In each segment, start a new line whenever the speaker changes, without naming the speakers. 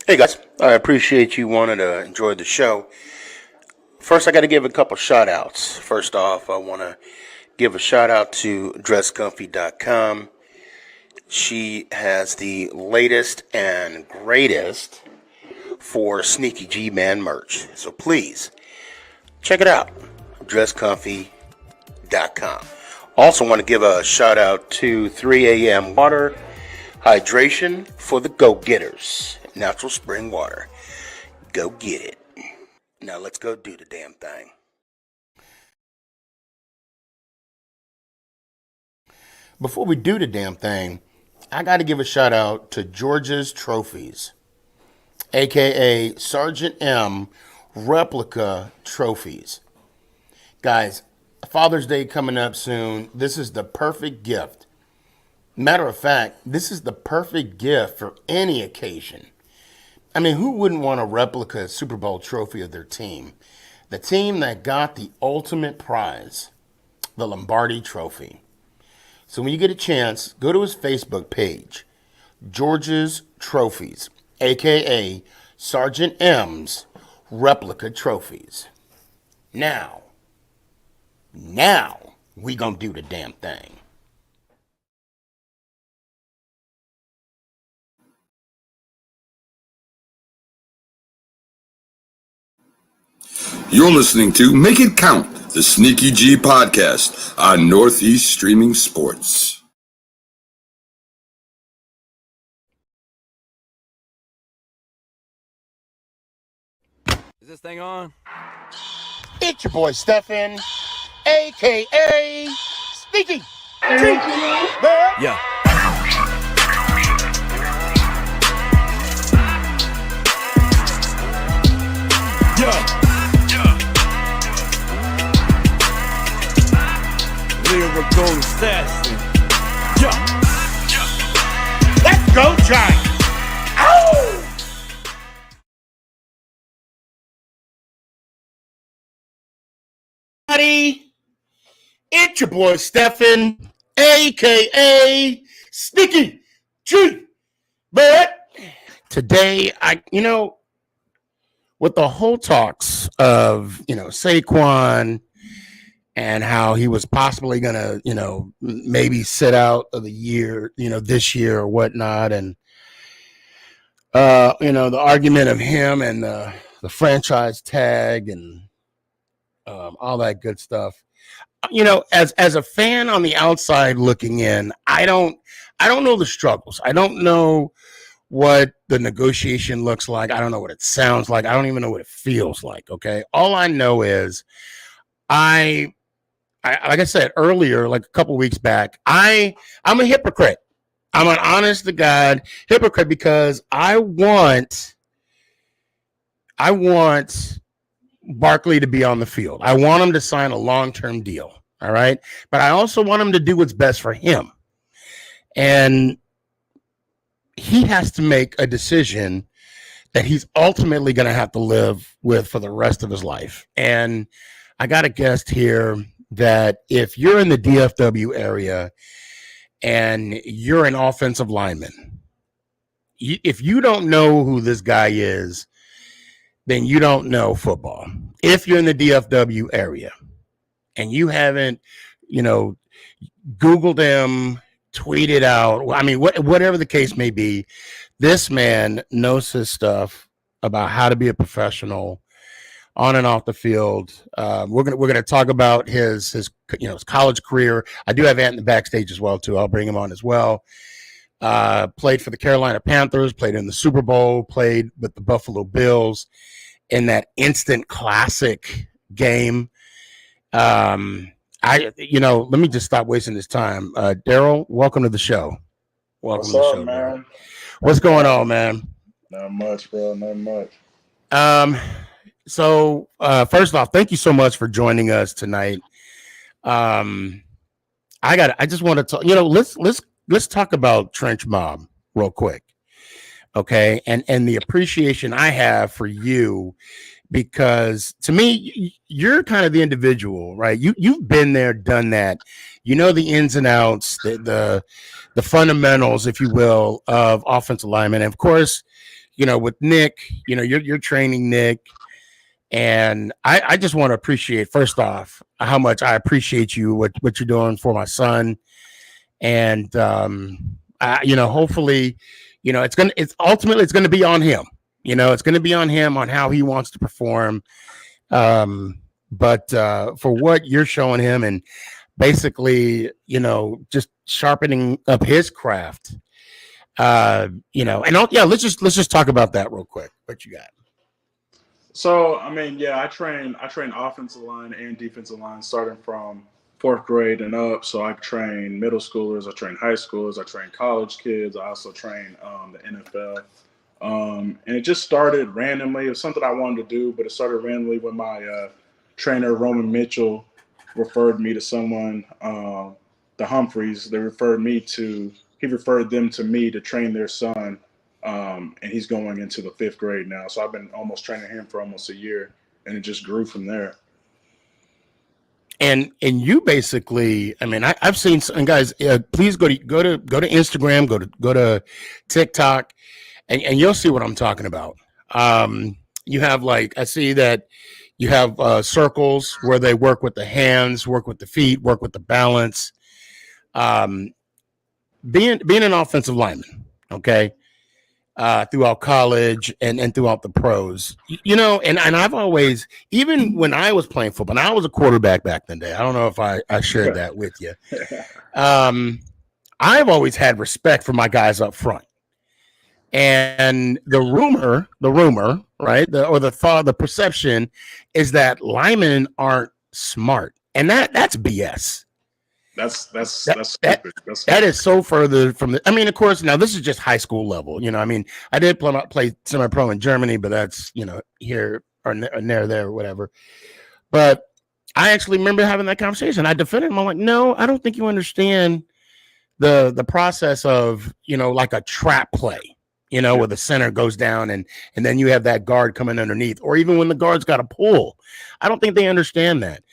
Hey guys, I appreciate you wanting to enjoy the show. First, I got to give a couple shout outs. First off, I want to give a shout out to dresscomfy.com. She has the latest and greatest for SneakyG man merch. So please check it out. dresscomfy.com. Also want to give a shout out to 3 a.m. water hydration for the go-getters. Natural spring water. Go get it. Now let's go do the damn thing. Before we do the damn thing, I got to give a shout out to George's Trophies, aka Sergeant M replica trophies. Guys, Father's Day coming up soon. This is the perfect gift. Matter of fact, this is the perfect gift for any occasion. I mean, who wouldn't want a replica Super Bowl trophy of their team? The team that got the ultimate prize, the Lombardi Trophy. So when you get a chance, go to his Facebook page, George's Trophies, a.k.a. Sergeant M's replica trophies. Now, we gonna do the damn thing.
You're listening to Make It Count, the SneakyG podcast on Northeast Streaming Sports.
Is this thing on?
It's your boy Stefan, a.k.a. SneakyG.
Yeah. Lyrical assassin.
Let's go, Giants! Ow! It's your boy Stefan, a.k.a. SneakyG. But today, with the whole talks of, Saquon and how he was possibly going to, maybe sit out of the year, this year or whatnot. And, the argument of him and the franchise tag and all that good stuff. As a fan on the outside looking in, I don't know the struggles. I don't know what the negotiation looks like. I don't know what it sounds like. I don't even know what it feels like. Okay. All I know is I like I said earlier, like a couple weeks back, I'm a hypocrite. I'm an honest to God hypocrite because I want Barkley to be on the field. I want him to sign a long-term deal. All right. But I also want him to do what's best for him. And he has to make a decision that he's ultimately going to have to live with for the rest of his life. And I got a guest here that if you're in the DFW area and you're an offensive lineman, if you don't know who this guy is, then you don't know football. If you're in the DFW area and you haven't, Googled him, tweeted out, I mean, whatever the case may be, this man knows his stuff about how to be a professional on and off the field. We're gonna talk about his college career. I do have Ant in the backstage as well too. I'll bring him on as well. Played for the Carolina Panthers, played in the Super Bowl, played with the Buffalo Bills in that instant classic game. Let me just stop wasting this time. Daryl, welcome to the show.
Welcome to the show, man.
What's going on, man?
Not much, bro. Not much.
So first off, thank you so much for joining us tonight. I just want to talk, let's talk about Trench Mob real quick. Okay. And the appreciation I have for you, because to me, you're kind of the individual, right? You've been there, done that. You know the ins and outs, the fundamentals, if you will, of offensive linemen. And of course, with Nick, you're training Nick. And I just want to appreciate, first off, how much I appreciate you, what you're doing for my son. And, hopefully, it's ultimately going to be on him. It's going to be on him on how he wants to perform. But for what you're showing him and basically, just sharpening up his craft, and let's just talk about that real quick. What you got?
So, I train offensive line and defensive line starting from 4th grade and up. So I train middle schoolers, I train high schoolers, I train college kids. I also train the NFL. And it just started randomly. It was something I wanted to do, but it started randomly when my trainer, Roman Mitchell, referred me to someone, the Humphreys. He referred them to me to train their son. And he's going into the 5th grade now. So I've been almost training him for almost a year, and it just grew from there.
And you basically, I've seen some guys. Please go to Instagram, go to TikTok, and you'll see what I'm talking about. You have I see that you have circles where they work with the hands, work with the feet, work with the balance. Being an offensive lineman, okay. Throughout college and throughout the pros, and I've always, even when I was playing football, and I was a quarterback back in the day. I don't know if I shared that with you. I've always had respect for my guys up front. And the rumor, right? The perception is that linemen aren't smart. And that's BS.
That's stupid.
That is so further from the. Of course, now this is just high school level. I did play semi-pro in Germany, but that's here or there or whatever. But I actually remember having that conversation. I defended him. I'm like, no, I don't think you understand the process of like a trap play. Where the center goes down and then you have that guard coming underneath, or even when the guard's got a pull. I don't think they understand that.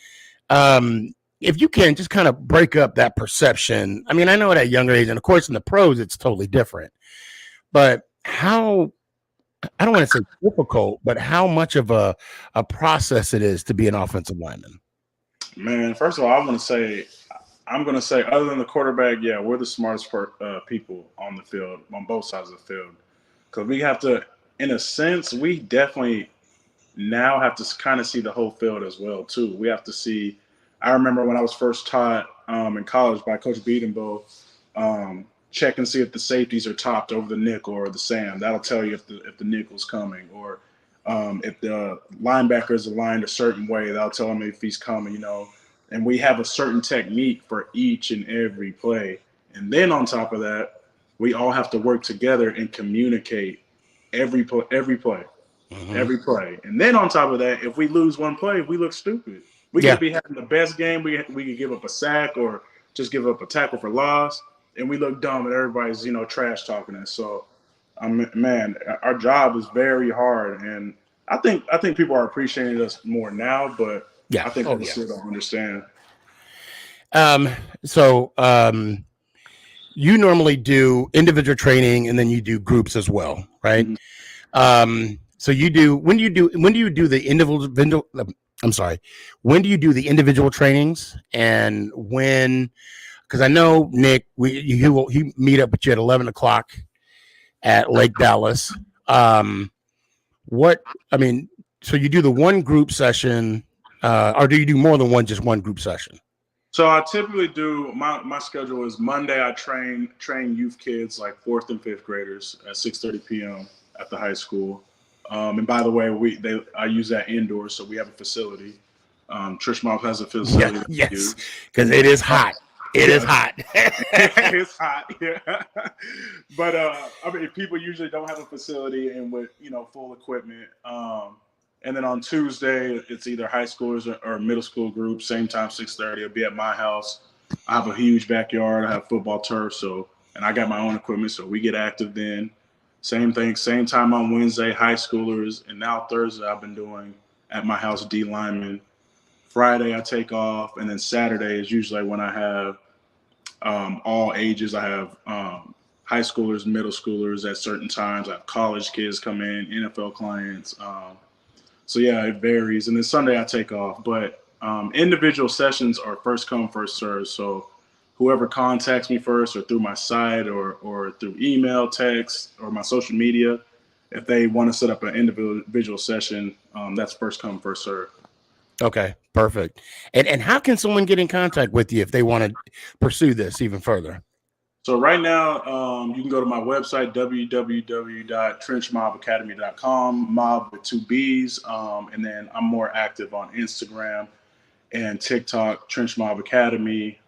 If you can just kind of break up that perception. I know at a younger age, and of course in the pros, it's totally different. But how, I don't want to say difficult, but how much of a process it is to be an offensive lineman?
Man, first of all, I'm going to say, other than the quarterback, yeah, we're the smartest people on the field, on both sides of the field. Because we have to, in a sense, we definitely now have to kind of see the whole field as well, too. We have to see. I remember when I was first taught in college by Coach Beadenbow, check and see if the safeties are topped over the nickel or the Sam. That'll tell you if the nickel's coming. Or if the linebacker is aligned a certain way, that'll tell him if he's coming, And we have a certain technique for each and every play. And then on top of that, we all have to work together and communicate every play. Mm-hmm. Every play. And then on top of that, if we lose one play, we look stupid. We could be having the best game. We could give up a sack or just give up a tackle for loss, and we look dumb, and everybody's trash talking us. So, man, our job is very hard, and I think people are appreciating us more now. But I think people still don't understand.
So you normally do individual training, and then you do groups as well, right? Mm-hmm. So you do. When do you do the individual? When do you do the individual trainings, and when? Because I know Nick, he meet up with you at 11:00 at Lake Dallas. So you do the one group session, or do you do more than just one group session?
So I typically do. My schedule is Monday. I train youth kids like 4th and 5th graders at 6:30 p.m. at the high school. And by the way, I use that indoors, so we have a facility. Trish Mom has a facility.
Yes, because it is hot. It is hot.
It's hot, yeah. But people usually don't have a facility and with full equipment. And then on Tuesday, it's either high schoolers or middle school groups. Same time, 6:30. It'll be at my house. I have a huge backyard. I have football turf, and I got my own equipment, so we get active then. Same thing, same time on Wednesday, high schoolers, and now Thursday I've been doing at my house D lineman. Friday I take off, and then Saturday is usually when I have all ages. I have high schoolers, middle schoolers at certain times. I have college kids come in, NFL clients. So yeah, it varies. And then Sunday I take off, but individual sessions are first come, first serve. So whoever contacts me first, or through my site, or through email, text, or my social media, if they want to set up an individual session, that's first come, first serve.
Okay, perfect. And how can someone get in contact with you if they want to pursue this even further?
So right now, you can go to my website, www.trenchmobacademy.com, mob with 2 B's. And then I'm more active on Instagram and TikTok, Trench Mob Academy.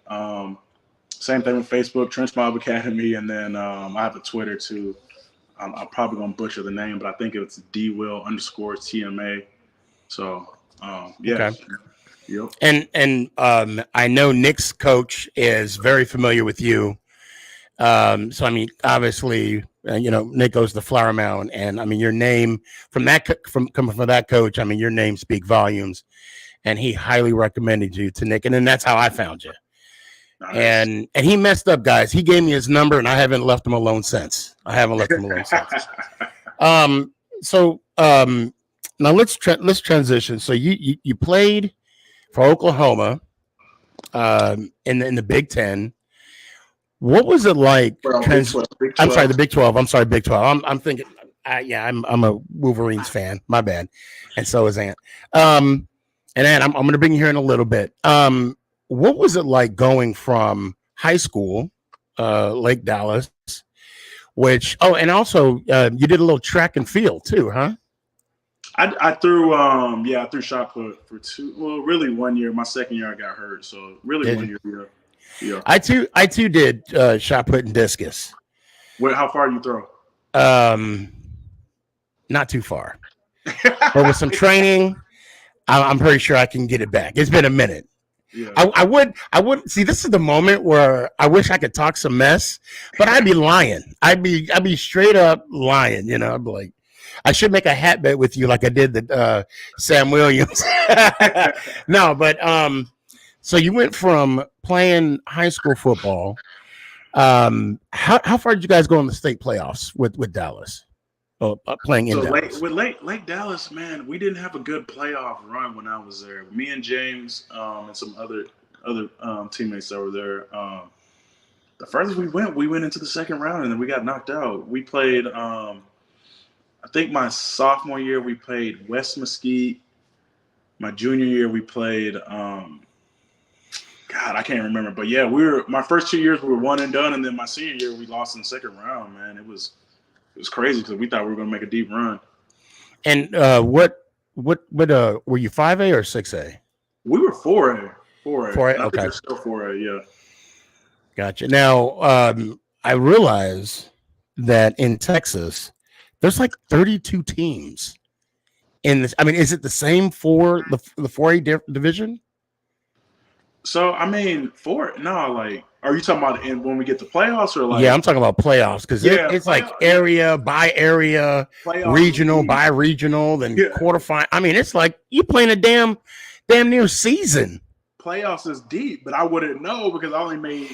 Same thing with Facebook, Trench Mob Academy. And then I have a Twitter too. I'm probably going to butcher the name, but I think it's DWill_TMA. So, yeah.
Okay.
Yep.
And I know Nick's coach is very familiar with you. So I mean, obviously, Nick goes to Flower Mound, and I mean, your name coming from that coach. I mean, your name speaks volumes, and he highly recommended you to Nick, and then that's how I found you. Nice. And he messed up, guys. He gave me his number, and I haven't left him alone since. So now let's transition. So you played for Oklahoma in the Big Ten. What was it like?
Big 12.
I'm sorry, the Big 12. I'm sorry, Big 12. I'm thinking, I'm a Wolverines fan. My bad, and so is Ant. And Ant, I'm going to bring you here in a little bit. What was it like going from high school, Lake Dallas, and also you did a little track and field too, huh?
I threw shot put for 1 year. My second year I got hurt, so really 1 year. Yeah.
I too did shot put and discus.
How far you throw?
Not too far, but with some training, I'm pretty sure I can get it back. It's been a minute.
Yeah.
I would see. This is the moment where I wish I could talk some mess, but I'd be lying. I'd be straight up lying. I'd be like, I should make a hat bet with you like I did the Sam Williams. No, but so you went from playing high school football. How far did you guys go in the state playoffs with Dallas? Playing in Dallas.
With Lake Dallas, man, we didn't have a good playoff run when I was there. Me and James and some other teammates that were there. The furthest we went into the second round, and then we got knocked out. We played. I think my sophomore year we played West Mesquite. My junior year we played. God, I can't remember, but yeah, my first 2 years we were one and done, and then my senior year we lost in the second round. Man, it was crazy because we thought we were going to make a deep run. And
what were you 5A or 6A?
We were 4A.
4A. Okay.
We're still 4A. Yeah.
Gotcha. Now I realize that in Texas there's like 32 teams in this. I mean, is it the same for the 4A division?
So, I mean, are you talking about when we get to playoffs or like?
Yeah, I'm talking about playoffs because it's like area by area, playoffs, regional by regional, then quarterfinal. I mean, it's like you playing a damn near season.
Playoffs is deep, but I wouldn't know because I only made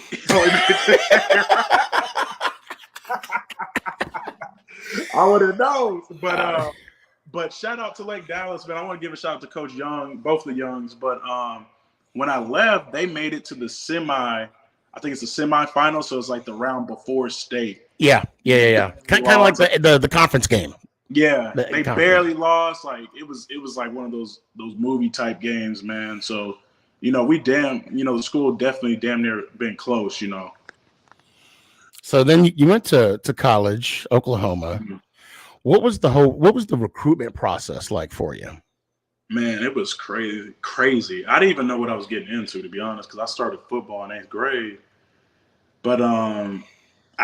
I wouldn't know. But shout out to Lake Dallas, man. I want to give a shout out to Coach Young, both the Youngs, but when I left, they made it to the I think it's the semifinal, so it's like the round before state.
Yeah. Kind of like the conference game.
Yeah, they barely lost. Like it was like one of those movie type games, man. So, the school definitely damn near been close,
So then you went to college, Oklahoma. Mm-hmm. What was the recruitment process like for you?
Man, it was crazy. I didn't even know what I was getting into, to be honest, because I started football in 8th grade. But I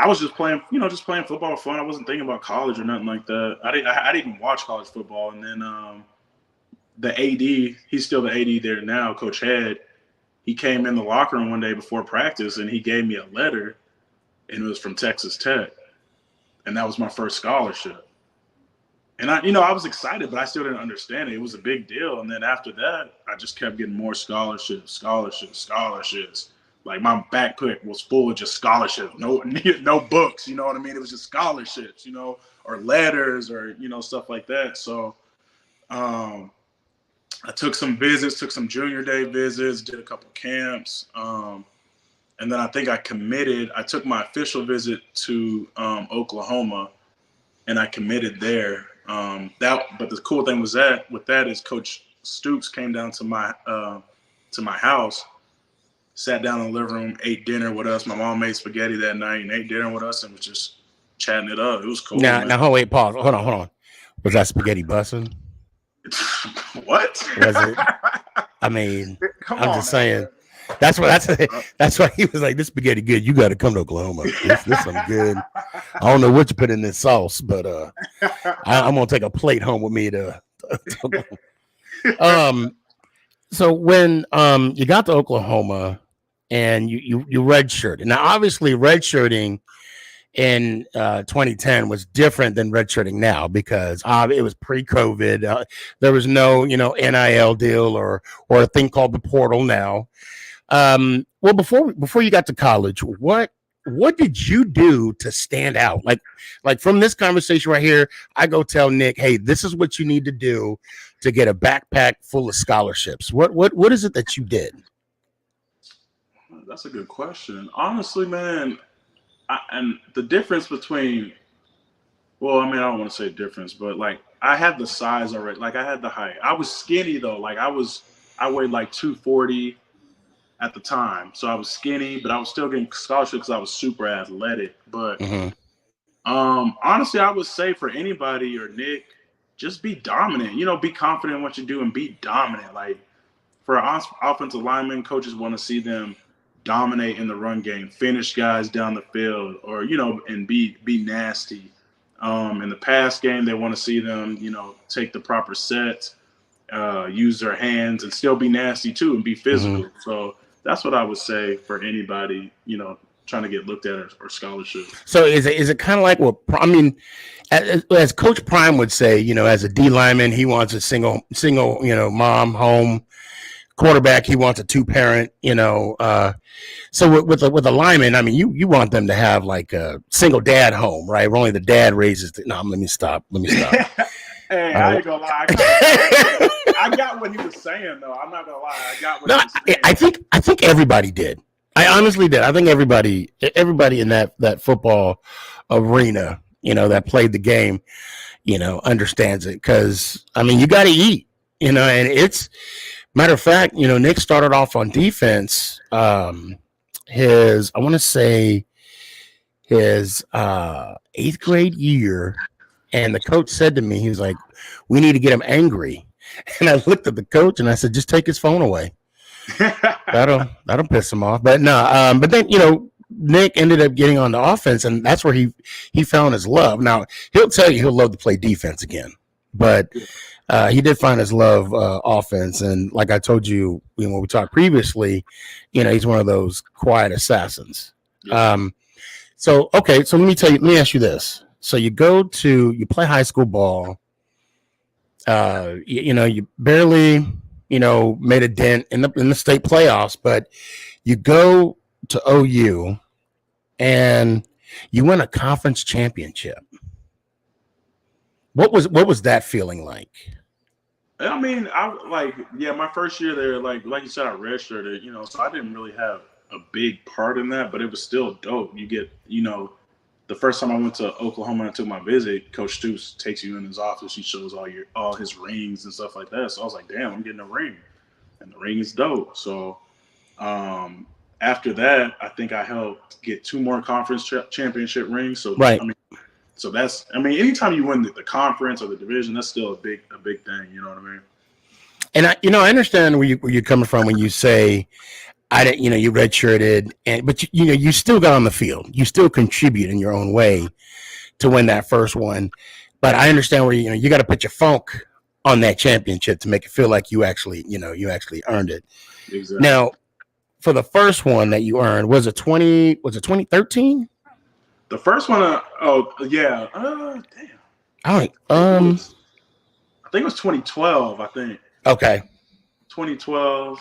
was just playing football for fun. I wasn't thinking about college or nothing like that. I didn't even watch college football. And then the AD, he's still the AD there now, Coach Head, he came in the locker room one day before practice, and he gave me a letter, and it was from Texas Tech. And that was my first scholarship. And I was excited, but I still didn't understand it. It was a big deal. And then after that, I just kept getting more scholarships. Like my backpack was full of just scholarships, no books, you know what I mean? It was just scholarships, or letters or, stuff like that. So I took some visits, took some junior day visits, did a couple camps. And then I think I took my official visit to Oklahoma and I committed there. But the cool thing was with that is Coach Stoops came down to my house, sat down in the living room, ate dinner with us. My mom made spaghetti that night and ate dinner with us and was just chatting it up. It was cool.
Now, wait, pause. Hold on. Was that spaghetti busting?
What?
Was it? I mean, I'm just saying.
Man.
That's why he was like, this spaghetti good. You got to come to Oklahoma. This some good. I don't know what you put in this sauce, but I'm gonna take a plate home with me to So when you got to Oklahoma and you redshirted. Now, obviously, redshirting in 2010 was different than redshirting now because it was pre-COVID. There was no, NIL deal or a thing called the portal now. Well, before you got to college, what did you do to stand out? Like from this conversation right here, I go tell Nick, hey, this is what you need to do to get a backpack full of scholarships. What is it that you did?
That's a good question. Honestly, man, and the difference between, well, I mean, I don't want to say difference, but like I had the size already. Like I had the height. I was skinny though. Like I weighed like 240 at the time. So I was skinny, but I was still getting scholarships because I was super athletic. But honestly, I would say for anybody or Nick, just be dominant. Be confident in what you do and be dominant. Like for offensive linemen, coaches want to see them dominate in the run game, finish guys down the field, or and be nasty. In the pass game, they want to see them, take the proper sets, use their hands, and still be nasty too, and be physical. So that's what I would say for anybody, trying to get looked at or scholarship.
So is it kind of like what I mean, as Coach Prime would say, as a D lineman, he wants a single, mom home. Quarterback, he wants a 2-parent, so with a lineman, I mean, you want them to have like a single dad home, right? Where only the dad raises let me stop.
Hey, I ain't gonna lie. I got what he was saying, though. I'm not gonna lie. I got what he was saying.
I think everybody did. I honestly did. I think everybody in that football arena, that played the game, understands it. Because I mean, you got to eat, and it's. Matter of fact, Nick started off on defense. I want to say his 8th grade year, and the coach said to me, he was like, "We need to get him angry." And I looked at the coach and I said, "Just take his phone away. That'll piss him off." But no, but then Nick ended up getting on the offense, and that's where he found his love. Now he'll tell you he'll love to play defense again, but. He did find his love offense, and like I told you, when we talked previously, he's one of those quiet assassins. Yeah. So let me ask you this: so you play high school ball, you barely made a dent in the state playoffs, but you go to OU and you win a conference championship. What was that feeling like?
I mean, my first year there, like you said, I redshirted, so I didn't really have a big part in that, but it was still dope. You get, the first time I went to Oklahoma and took my visit, Coach Stoops takes you in his office. He shows all his rings and stuff like that. So I was like, damn, I'm getting a ring, and the ring is dope. So after that, I think I helped get 2 more conference championship rings. So
right.
So anytime you win the conference or the division, that's still a big thing. You know what I mean?
And I understand where you're coming from when you say, you redshirted, but you still got on the field. You still contribute in your own way to win that first one. But I understand where you got to put your funk on that championship to make it feel like you actually earned it.
Exactly.
Now, for the first one that you earned, was it 2013?
The first one, yeah. Damn.
All right.
I think it was 2012. I think.
Okay.
2012.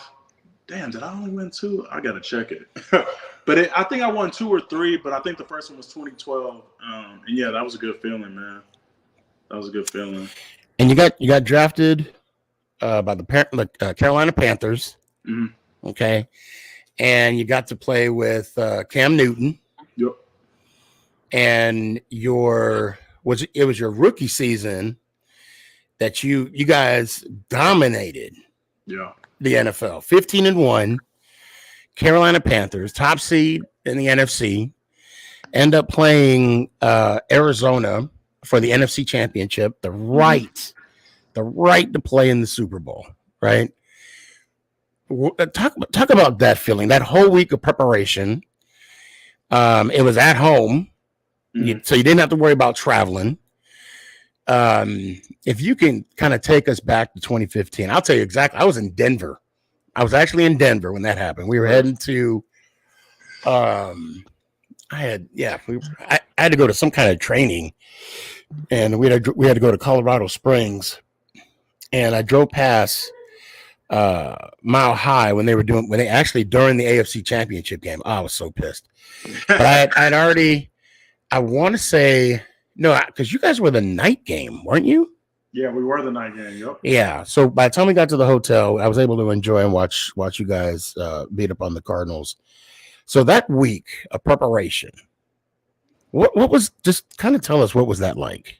damn, did I only win 2? I gotta check it. But I think I won 2 or 3. But I think the first one was 2012. And yeah, that was a good feeling, man. That was a good feeling.
And you got drafted by the Carolina Panthers.
Mm-hmm.
Okay, and you got to play with Cam Newton.
Yep.
And it was your rookie season that you guys dominated.
Yeah.
The NFL, 15-1, Carolina Panthers, top seed in the NFC, end up playing Arizona for the NFC Championship, the right to play in the Super Bowl, right? Talk about that feeling, that whole week of preparation. It was at home, so you didn't have to worry about traveling. If you can kind of take us back to 2015, I'll tell you exactly. I was in Denver. I was actually in Denver when that happened. We were heading to, I had to go to some kind of training, and we had to go to Colorado Springs, and I drove past Mile High when they actually during the AFC Championship game. Oh, I was so pissed, but I want to say no, because you guys were the night game, weren't you?
Yeah, we were the night game. Yep.
Yeah. So by the time we got to the hotel, I was able to enjoy and watch you guys beat up on the Cardinals. So that week of preparation, what was, just kind of tell us, what was that like?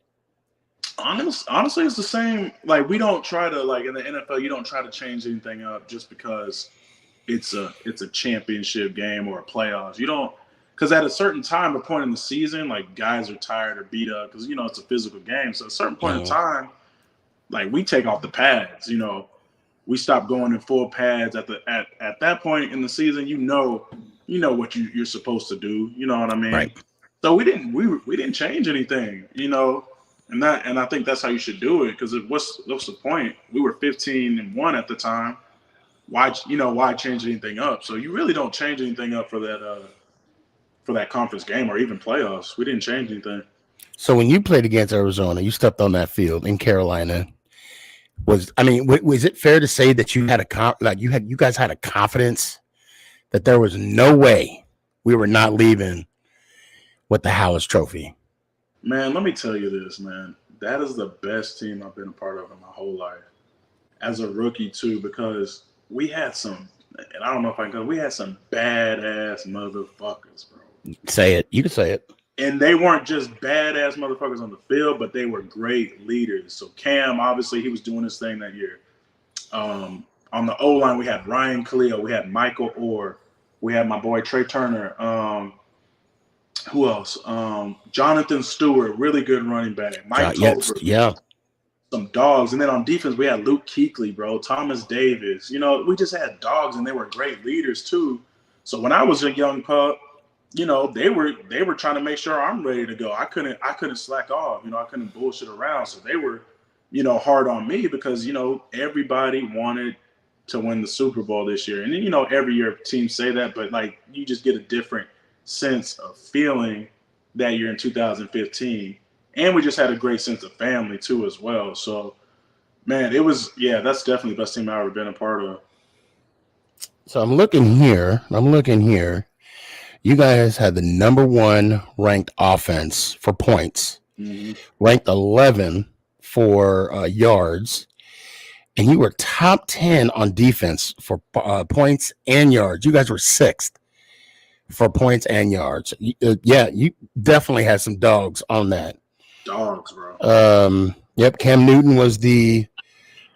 Honestly, it's the same. Like, we don't try to, like, in the NFL, you don't try to change anything up just because it's a championship game or a playoffs. You don't, because at a certain time, a point in the season, like, guys are tired or beat up because, it's a physical game. So at a certain point in time, like, we take off the pads, we stop going in full pads at that point in the season. You know what you're supposed to do. You know what I mean?
Right.
So we didn't change anything, and I think that's how you should do it. Because what's the point? We were 15-1 at the time. Why change anything up? So you really don't change anything up for that conference game or even playoffs. We didn't change anything.
So when you played against Arizona, you stepped on that field in Carolina. Was it fair to say that you had you guys had a confidence that there was no way we were not leaving with the Hallis Trophy?
Man, let me tell you this, man. That is the best team I've been a part of in my whole life. As a rookie too, because we had some, and I don't know if I can, we had some badass motherfuckers, bro.
Say it. You can say it.
And they weren't just badass motherfuckers on the field, but they were great leaders. So Cam, obviously, he was doing his thing that year. On the O-line, we had Ryan Khalil. We had Michael Orr. We had my boy Trey Turner. Who else? Jonathan Stewart, really good running back. Mike Tolbert.
Yeah.
Some dogs. And then on defense, we had Luke Kuechly, bro. Thomas Davis. We just had dogs, and they were great leaders, too. So when I was a young pup, they were trying to make sure I'm ready to go. I couldn't slack off. I couldn't bullshit around. So they were, hard on me because, everybody wanted to win the Super Bowl this year. And then, every year teams say that, but like, you just get a different sense of feeling that you're in 2015. And we just had a great sense of family too, as well. So, man, that's definitely the best team I've ever been a part of.
So I'm looking here. You guys had the number 1 ranked offense for points, ranked 11 for yards, and you were top 10 on defense for points and yards. You guys were 6th for points and yards. You definitely had some dogs on that.
Dogs, bro.
Yep. Cam Newton was the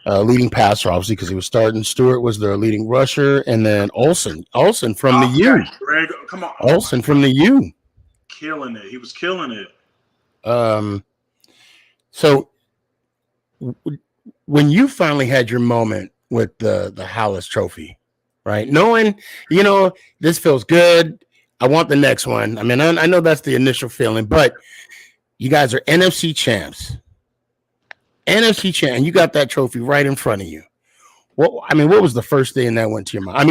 leading passer, obviously, because he was starting. Stewart was their leading rusher, and then Olsen from the U.
Greg, come on.
Olsen from the U.
Killing it. He was killing it.
So when you finally had your moment with the Hallis Trophy, right? Knowing, this feels good. I want the next one. I mean, I know that's the initial feeling, but you guys are NFC champs. NFC champ, and you got that trophy right in front of you. What was the first thing that went to your mind?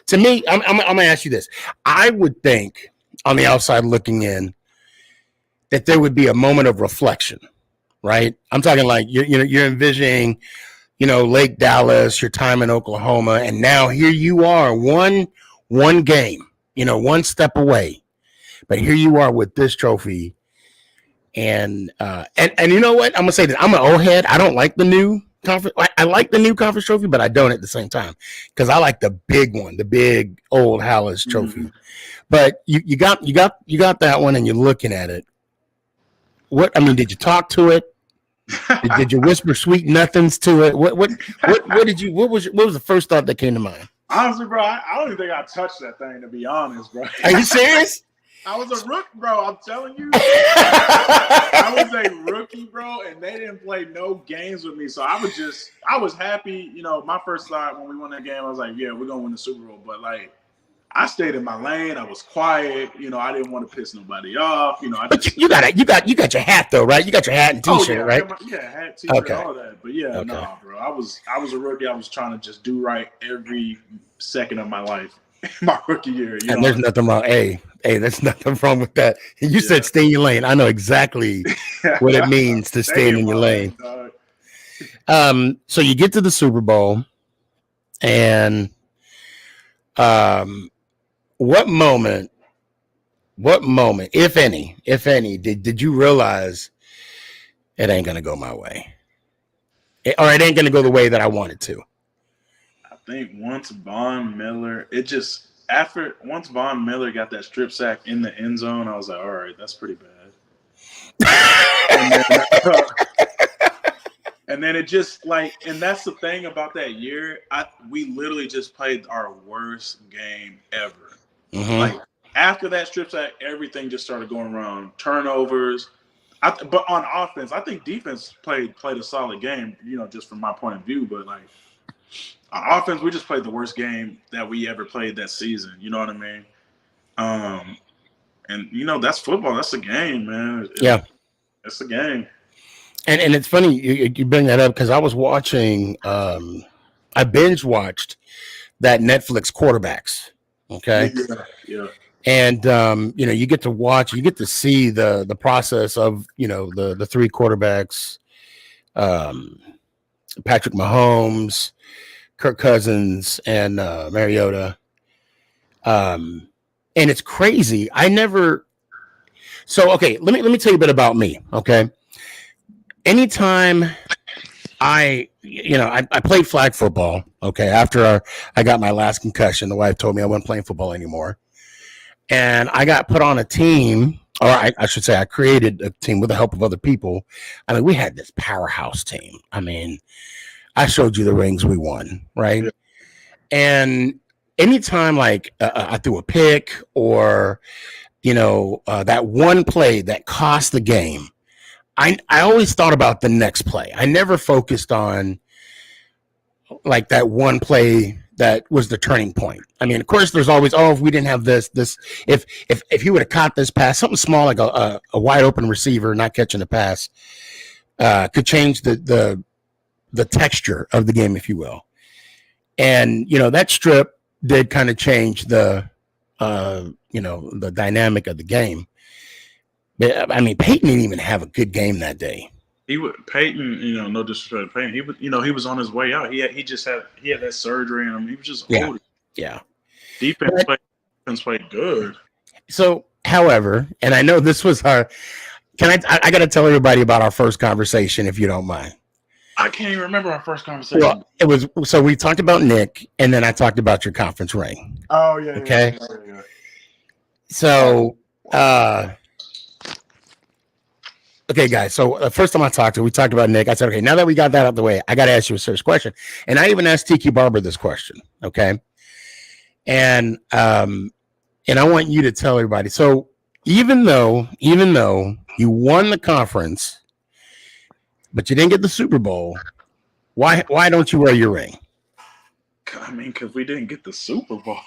To me, I'm gonna ask you this. I would think, on the outside looking in, that there would be a moment of reflection, right? I'm talking like you're envisioning Lake Dallas, your time in Oklahoma, and now here you are, one game, one step away, but here you are with this trophy. And you know what? I'm gonna say that I'm an old head. I don't like the new conference. I like the new conference trophy, but I don't at the same time because I like the big one, the big old Hallis trophy. Mm-hmm. But you got that one, and you're looking at it. Did you talk to it? Did you whisper sweet nothings to it? What was the first thought that came to mind?
Honestly, bro, I don't even think I touched that thing, to be honest, bro.
Are you serious?
I was a rookie, bro. I'm telling you. I was a rookie, bro, and they didn't play no games with me. So I was happy. My first thought when we won that game, I was like, yeah, we're going to win the Super Bowl. But, I stayed in my lane. I was quiet. I didn't want to piss nobody off. You
got your hat, though, right? You got your hat and T-shirt, right?
Hat, T-shirt, all that. But, no, bro. I was a rookie. I was trying to just do right every second of my life. My rookie year,
and there's nothing wrong. Hey, there's nothing wrong with that. You said stay in your lane. I know exactly what it means to stay in your lane. So you get to the Super Bowl, and what moment, if any, did you realize it ain't gonna go my way, or it ain't gonna go the way that I want it to?
I think once Von Miller got that strip sack in the end zone, I was like, all right, that's pretty bad. And then it just and that's the thing about that year. We literally just played our worst game ever. Mm-hmm. After that strip sack, everything just started going wrong. Turnovers. But on offense, I think defense played a solid game, just from my point of view. But on offense, we just played the worst game that we ever played that season. You know what I mean? And that's football. That's a game, man. It's a game.
And it's funny you bring that up because I was watching. I binge watched that Netflix Quarterbacks. Okay.
Yeah.
And you get to see the process of the three quarterbacks, Patrick Mahomes, Kirk Cousins, and Mariota. And it's crazy. So okay, let me tell you a bit about me. Okay. Anytime I played flag football. Okay. After I got my last concussion, the wife told me I wasn't playing football anymore. And I got put on a team, or I should say I created a team with the help of other people. We had this powerhouse team. I showed you the rings we won, right? Yeah. And anytime I threw a pick or, that one play that cost the game, I always thought about the next play. I never focused on that one play that was the turning point. Of course, there's always, if we didn't have this, if he would have caught this pass, something small like a wide open receiver not catching a pass, could change the texture of the game, if you will. And that strip did kind of change the dynamic of the game. But, Peyton didn't even have a good game that day.
Peyton, no disrespect to Peyton. He was on his way out. He had that surgery on him. He was just old.
Yeah.
Defense played good.
So, however, and I know this was I got to tell everybody about our first conversation, if you don't mind.
I can't even remember our first conversation.
Well, so we talked about Nick, and then I talked about your conference ring.
Oh, yeah.
Okay.
Yeah.
So, okay, guys. So the first time we talked about Nick. I said, okay, now that we got that out of the way, I got to ask you a serious question. And I even asked Tiki Barber this question. Okay. And I want you to tell everybody. So even though you won the conference, but you didn't get the Super Bowl, why don't you wear your ring?
Because we didn't get the Super Bowl.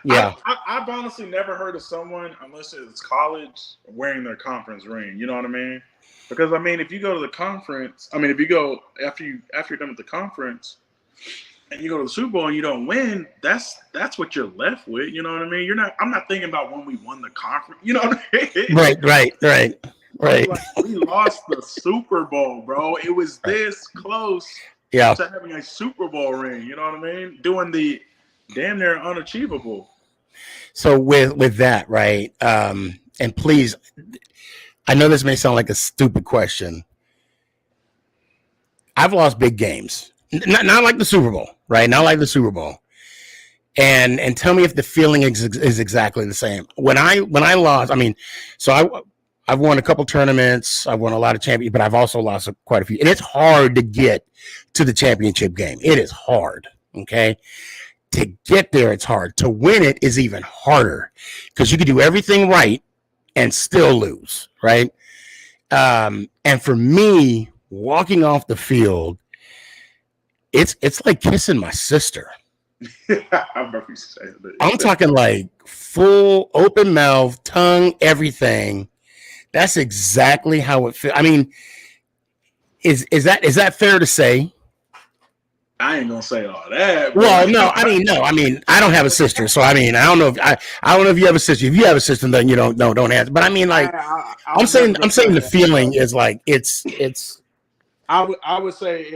Yeah.
I've honestly never heard of someone, unless it's college, wearing their conference ring. You know what I mean? Because if you go to the conference, if you go after you're done with the conference, and you go to the Super Bowl and you don't win, that's what you're left with. You know what I mean? I'm not thinking about when we won the conference. You know what I mean? Right.
Right.
We lost the Super Bowl, bro. It was this close
Yeah.
to having a Super Bowl ring. You know what I mean? Doing the damn near unachievable.
So with that, right? And please, I know this may sound like a stupid question. I've lost big games, not like the Super Bowl, right? Not like the Super Bowl. And tell me if the feeling is exactly the same. When I lost, I mean, so I've won a couple tournaments, I've won a lot of champions, but I've also lost quite a few. And it's hard to get to the championship game. It is hard, okay? To get there, it's hard. To win it is even harder because you can do everything right and still lose, right? And for me, walking off the field, it's like kissing my sister.
I remember you saying that.
I'm talking like full open mouth, tongue, everything. That's exactly how it feels. I mean, is that fair to say?
I ain't gonna say all that.
Well, no. I mean, I don't have a sister, so I mean, I don't know if I don't know if you have a sister. If you have a sister, then you don't answer. But I mean, like, I'm saying the feeling is like it's.
I would say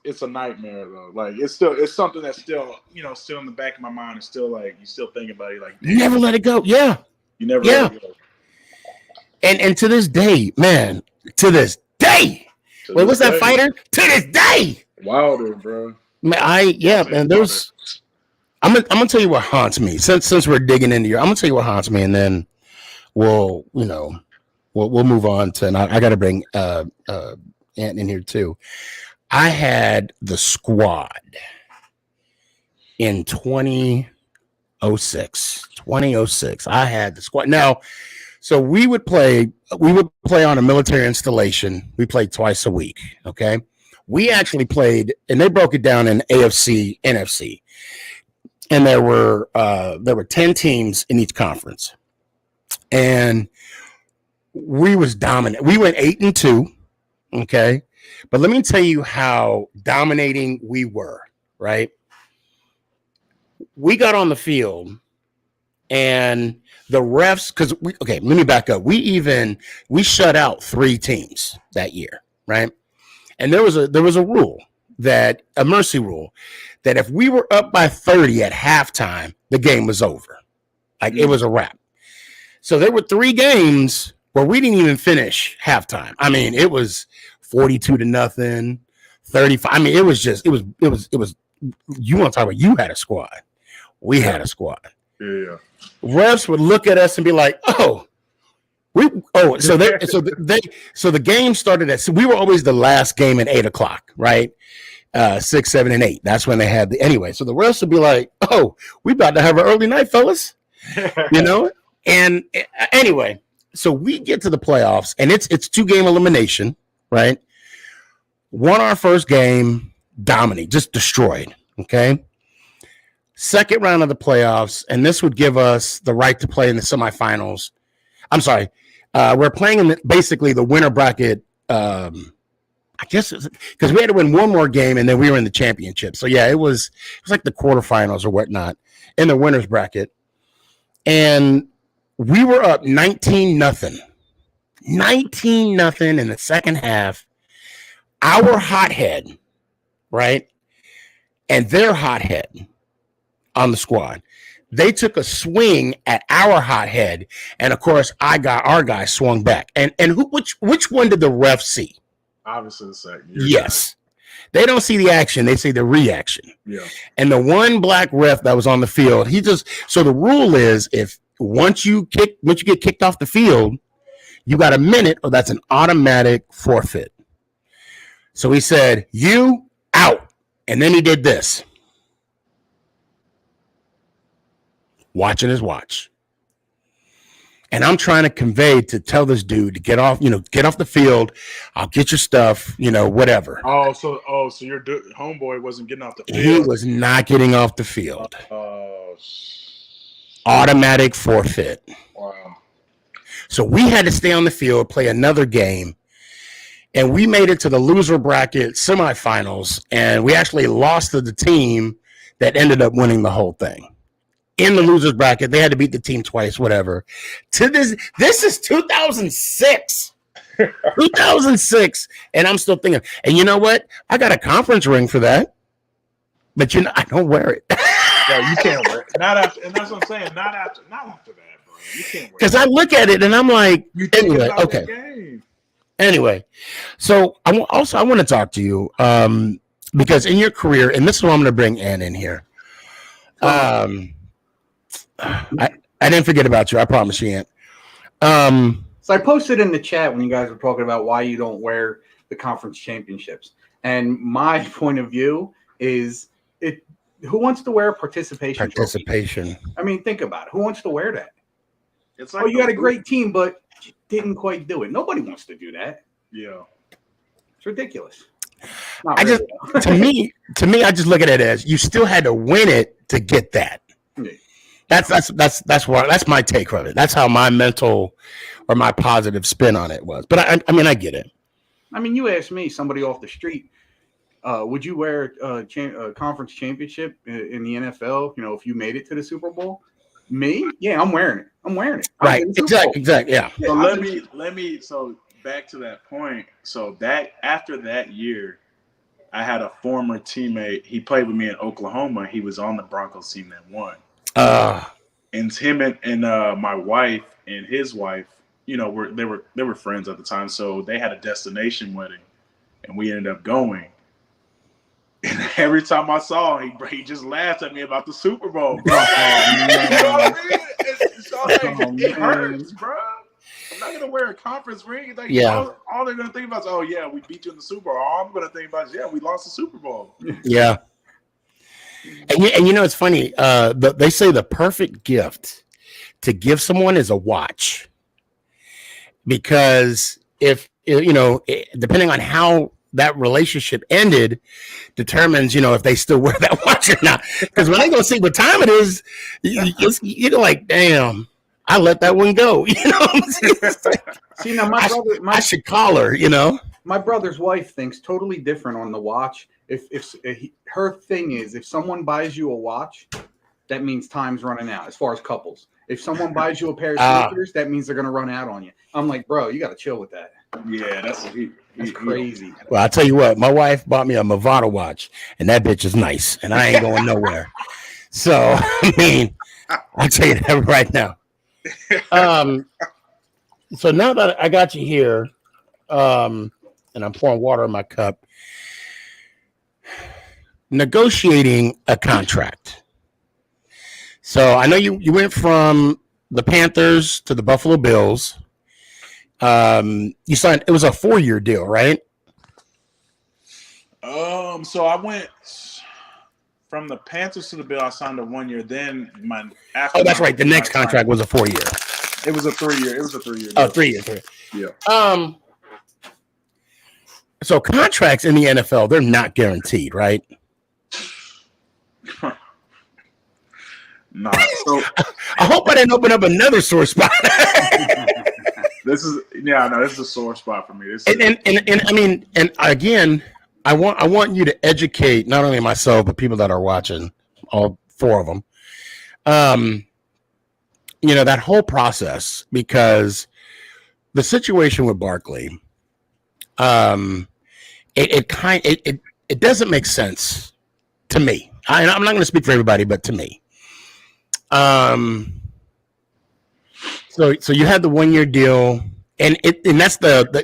it's a nightmare though. Like it's something that's still still in the back of my mind. It's still like you still think about it. Like
You never let it go. Yeah.
You never let it go.
And to this day, man, to this day. Wait, what's that fighter? To this day.
Wilder, bro.
Man, man, there's I'm gonna tell you what haunts me. Since we're digging into here, I'm gonna tell you what haunts me, and then we'll move on to, and I gotta bring Ant in here too. I had the squad in 2006. I had the squad. Now, so we would play on a military installation. We played twice a week. Okay. We actually played, and they broke it down in AFC, NFC. And there were 10 teams in each conference. And we was dominant. We went 8-2. Okay. But let me tell you how dominating we were, right? We got on the field and the refs, let me back up. We shut out 3 teams that year, right? And there was a rule, a mercy rule, that if we were up by 30 at halftime, the game was over. Like it was a wrap. So there were 3 games where we didn't even finish halftime. I mean, it was 42-0, 35. I mean, it was you want to talk about, you had a squad. We had a squad.
Yeah.
Refs would look at us and be like, so the game started so we were always the last game at 8:00, right? 6, 7, and 8. That's when they had anyway. So the refs would be like, we about to have an early night, fellas. And anyway, so we get to the playoffs and it's 2-game elimination, right? Won our first game, dominate, just destroyed. Okay. Second round of the playoffs, and this would give us the right to play in the semifinals. I'm sorry. We're playing in basically the winner bracket. I guess because we had to win one more game and then we were in the championship. So yeah, it was like the quarterfinals or whatnot in the winners bracket. And we were up 19-0 in the second half. Our hothead, right? And their hothead on the squad. They took a swing at our hothead, and of course, our guy swung back. And which one did the ref see?
Obviously, the second.
Yes, they don't see the action; they see the reaction.
Yeah. And
the one black ref that was on the field, so the rule is once you get kicked off the field, you got a minute, or that's an automatic forfeit. So he said, "You out," and then he did this. Watching his watch. And I'm trying to tell this dude to get off the field. I'll get your stuff, whatever.
So your homeboy wasn't getting off the field.
He was not getting off the field. Automatic forfeit.
Wow.
So we had to stay on the field, play another game. And we made it to the loser bracket semifinals. And we actually lost to the team that ended up winning the whole thing. In the losers bracket, they had to beat the team twice, whatever. This is 2006. 2006, and I'm still thinking. And you know what? I got a conference ring for that, but I don't wear it.
No, you can't wear it. Not after, and that's what I'm saying. Not after that, bro. You can't wear it.
Because I look at it and I'm like, anyway, okay. Anyway, so I want to talk to you because in your career, and this is why I'm going to bring Ann in here. I didn't forget about you. I promise you, Ann.
So I posted in the chat when you guys were talking about why you don't wear the conference championships. And my point of view is who wants to wear a participation trophy? I mean, think about it. Who wants to wear that? It's like, you had a great team, but you didn't quite do it. Nobody wants to do that.
Yeah.
It's ridiculous.
To me, I just look at it as you still had to win it to get that. Yeah. That's my take from it. That's how my mental or my positive spin on it was. But I mean, I get it.
I mean, you asked me, somebody off the street, would you wear a conference championship in the NFL? You know, if you made it to the Super Bowl, me, yeah, I'm wearing it.
Right, exactly, yeah.
So let me. So back to that point. So that after that year, I had a former teammate. He played with me in Oklahoma. He was on the Broncos team that won. And him and my wife and his wife, you know, they were friends at the time. So they had a destination wedding, and we ended up going. And every time I saw him, he just laughed at me about the Super Bowl, bro. You know what I mean? It hurts, bro. I'm not gonna wear a conference ring. Like, all they're gonna think about is, oh yeah, we beat you in the Super Bowl. All I'm gonna think about is, yeah, we lost the Super Bowl.
Yeah. And you know, it's funny. They say the perfect gift to give someone is a watch, because if you know, depending on how that relationship ended, determines, you know, if they still wear that watch or not. Because when they go see what time it is, you're like, damn, I let that one go. You know,
see, now
I should call her. You know,
my brother's wife thinks totally different on the watch. If her thing is, if someone buys you a watch, that means time's running out. As far as couples, if someone buys you a pair of sneakers, that means they're gonna run out on you. I'm like, bro, you got to chill with that.
Yeah, that's
crazy.
Well, I'll tell you what, my wife bought me a Movado watch, and that bitch is nice, and I ain't going nowhere. So, I mean, I'll tell you that right now. So now that I got you here, and I'm pouring water in my cup, negotiating a contract. So I know you went from the Panthers to the Buffalo Bills. You signed, it was a 4-year deal, right?
So I went from the Panthers to the Bills. I signed a 1 year. Then
that's right. The next contract was a 4-year.
It was a 3-year. It was a 3-year.
Oh, 3 years.
Yeah.
So contracts in the NFL, they're not guaranteed, right?
Nah. So
I hope I didn't open up another sore spot.
This is a sore spot for me.
And I mean, and again, I want you to educate not only myself but people that are watching, all 4 of them. You know, that whole process, because the situation with Barkley, it doesn't make sense to me. I'm not going to speak for everybody, but to me. So you had the 1-year deal, and that's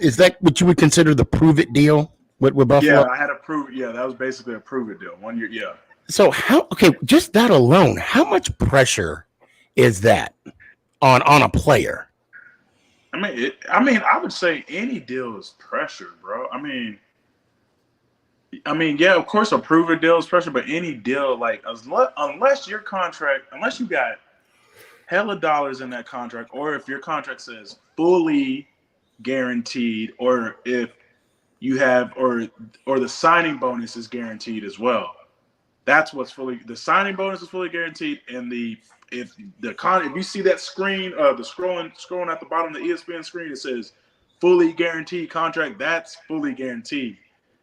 is that what you would consider the prove it deal with Buffalo?
Yeah, I had a prove. Yeah, that was basically a prove it deal. 1 year. Yeah.
So just that alone, how much pressure is that on a player?
I mean, I would say any deal is pressure, bro. I mean, yeah, of course, a prove it deal is pressure, but any deal, like, unless your contract, unless you got hella dollars in that contract, or if your contract says fully guaranteed, or if you have, or the signing bonus is guaranteed as well. That's what's the signing bonus is fully guaranteed, and if you see that screen, the scrolling at the bottom of the ESPN screen, it says fully guaranteed contract. That's fully guaranteed.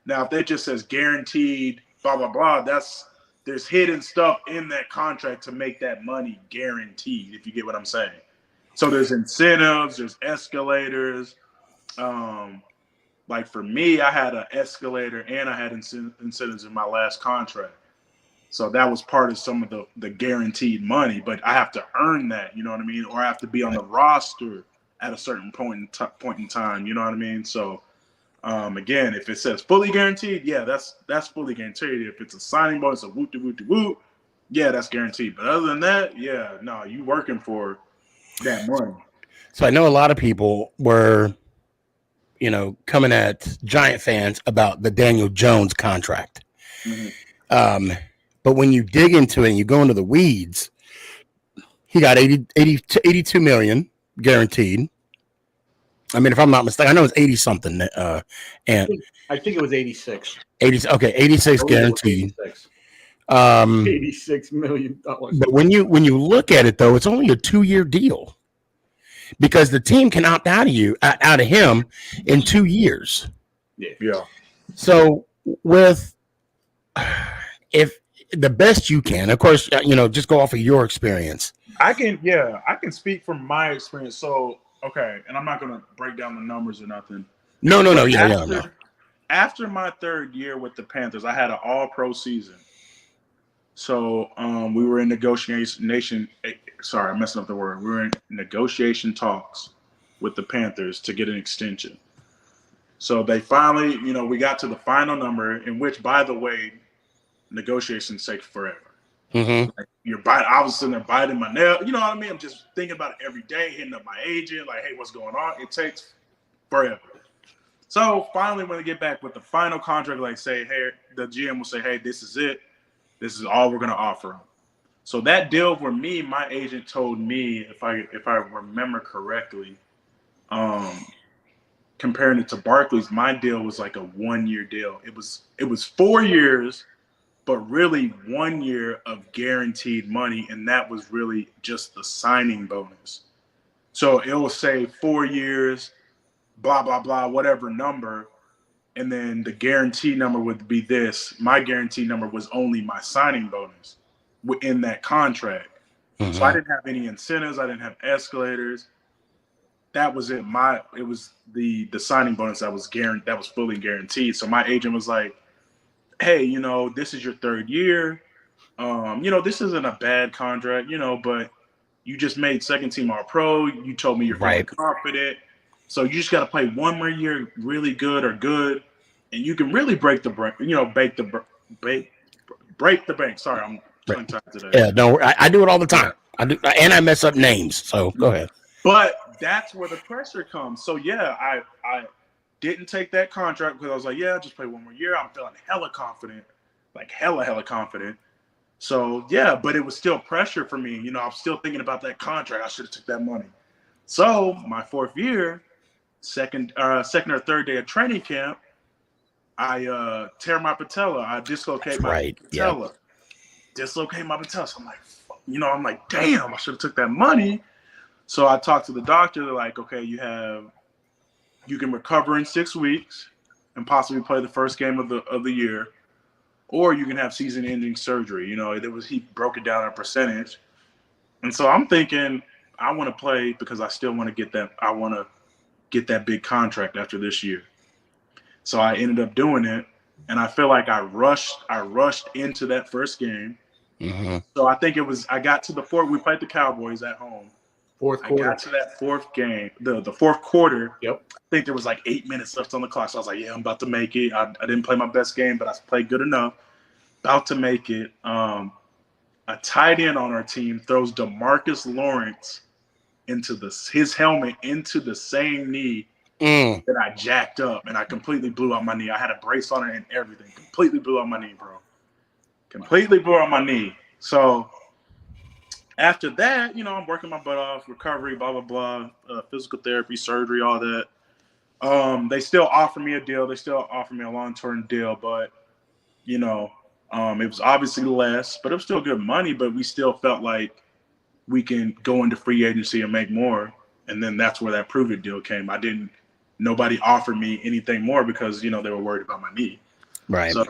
Now, if that just says guaranteed, blah blah blah, there's hidden stuff in that contract to make that money guaranteed. If you get what I'm saying. So there's incentives, there's escalators, Like for me, I had an escalator and I had incentives in my last contract. So that was part of some of the guaranteed money, but I have to earn that, you know what I mean? Or I have to be on the roster at a certain point in time, you know what I mean? So again, if it says fully guaranteed, yeah, that's fully guaranteed. If it's a signing bonus, a whoop de whoop de whoop, yeah, that's guaranteed. But other than that, yeah, no, you working for that money.
So I know a lot of people were, coming at Giant fans about the Daniel Jones contract.
Mm-hmm.
But when you dig into it and you go into the weeds, he got 82 million guaranteed. I mean, if I'm not mistaken, I know it's 80 something. And
I think it was 86.
80. Okay, 86 guaranteed.
86 $86 million.
But when you look at it though, it's only a 2-year deal because the team can opt out of him in 2 years.
Yeah.
So if the best you can, of course, just go off of your experience.
I can speak from my experience. So, okay, and I'm not going to break down the numbers or nothing.
No.
After my third year with the Panthers, I had an all-pro season. So, we were in negotiation with the Panthers to get an extension. So they finally, we got to the final number, in which, by the way, negotiations take forever.
Mm-hmm.
Like I was sitting there biting my nail. You know what I mean? I'm just thinking about it every day, hitting up my agent, like, hey, what's going on? It takes forever. So finally, when I get back with the final contract, like say, hey, the GM will say, hey, this is it. This is all we're going to offer him. So that deal for me, my agent told me, if I remember correctly, comparing it to Barkley's, my deal was like a 1-year deal. It was 4 years, but really 1 year of guaranteed money, and that was really just the signing bonus. So it will say 4 years, blah, blah, blah, whatever number, and then the guarantee number would be this. My guarantee number was only my signing bonus within that contract. Mm-hmm. So I didn't have any incentives. I didn't have escalators. That was it. It was the signing bonus that was fully guaranteed. So my agent was like, hey, this is your third year. This isn't a bad contract, but you just made second team All-Pro. You told me you're feeling confident. So you just got to play one more year really good, and you can really break the bank, break the bank. Sorry, I'm tongue-tied today.
Yeah, no, I do it all the time. I do, and I mess up names. So go ahead.
But that's where the pressure comes. So yeah, I didn't take that contract because I was like, yeah, I'll just play one more year. I'm feeling hella confident, like hella confident. So yeah, but it was still pressure for me. I'm still thinking about that contract. I should have took that money. So my fourth year, second or third day of training camp, I tear my patella. I dislocate my patella. Yeah. Dislocate my patella. So I'm like, damn, I should have took that money. So I talked to the doctor. They're like, okay, you can recover in 6 weeks and possibly play the first game of the year, or you can have season-ending surgery. He broke it down in a percentage, and so I'm thinking I want to play because I still want to get that. I want to get that big contract after this year. So I ended up doing it, and I feel like I rushed into that first game. Mm-hmm. So I think I got to the fourth. We played the Cowboys at home.
Fourth quarter.
I got to that fourth game, the fourth quarter.
Yep.
I think there was like 8 minutes left on the clock. So I was like, yeah, I'm about to make it. I didn't play my best game, but I played good enough. About to make it. A tight end on our team throws DeMarcus Lawrence into his helmet into the same knee that I jacked up, and I completely blew out my knee. I had a brace on it and everything. Completely blew out my knee, bro. Completely blew out my knee. So after that, I'm working my butt off, recovery, blah, blah, blah, physical therapy, surgery, all that. They still offer me a deal. They still offer me a long-term deal, but, it was obviously less, but it was still good money, but we still felt like we can go into free agency and make more. And then that's where that Prove It deal came. Nobody offered me anything more because, they were worried about my knee.
Right. So,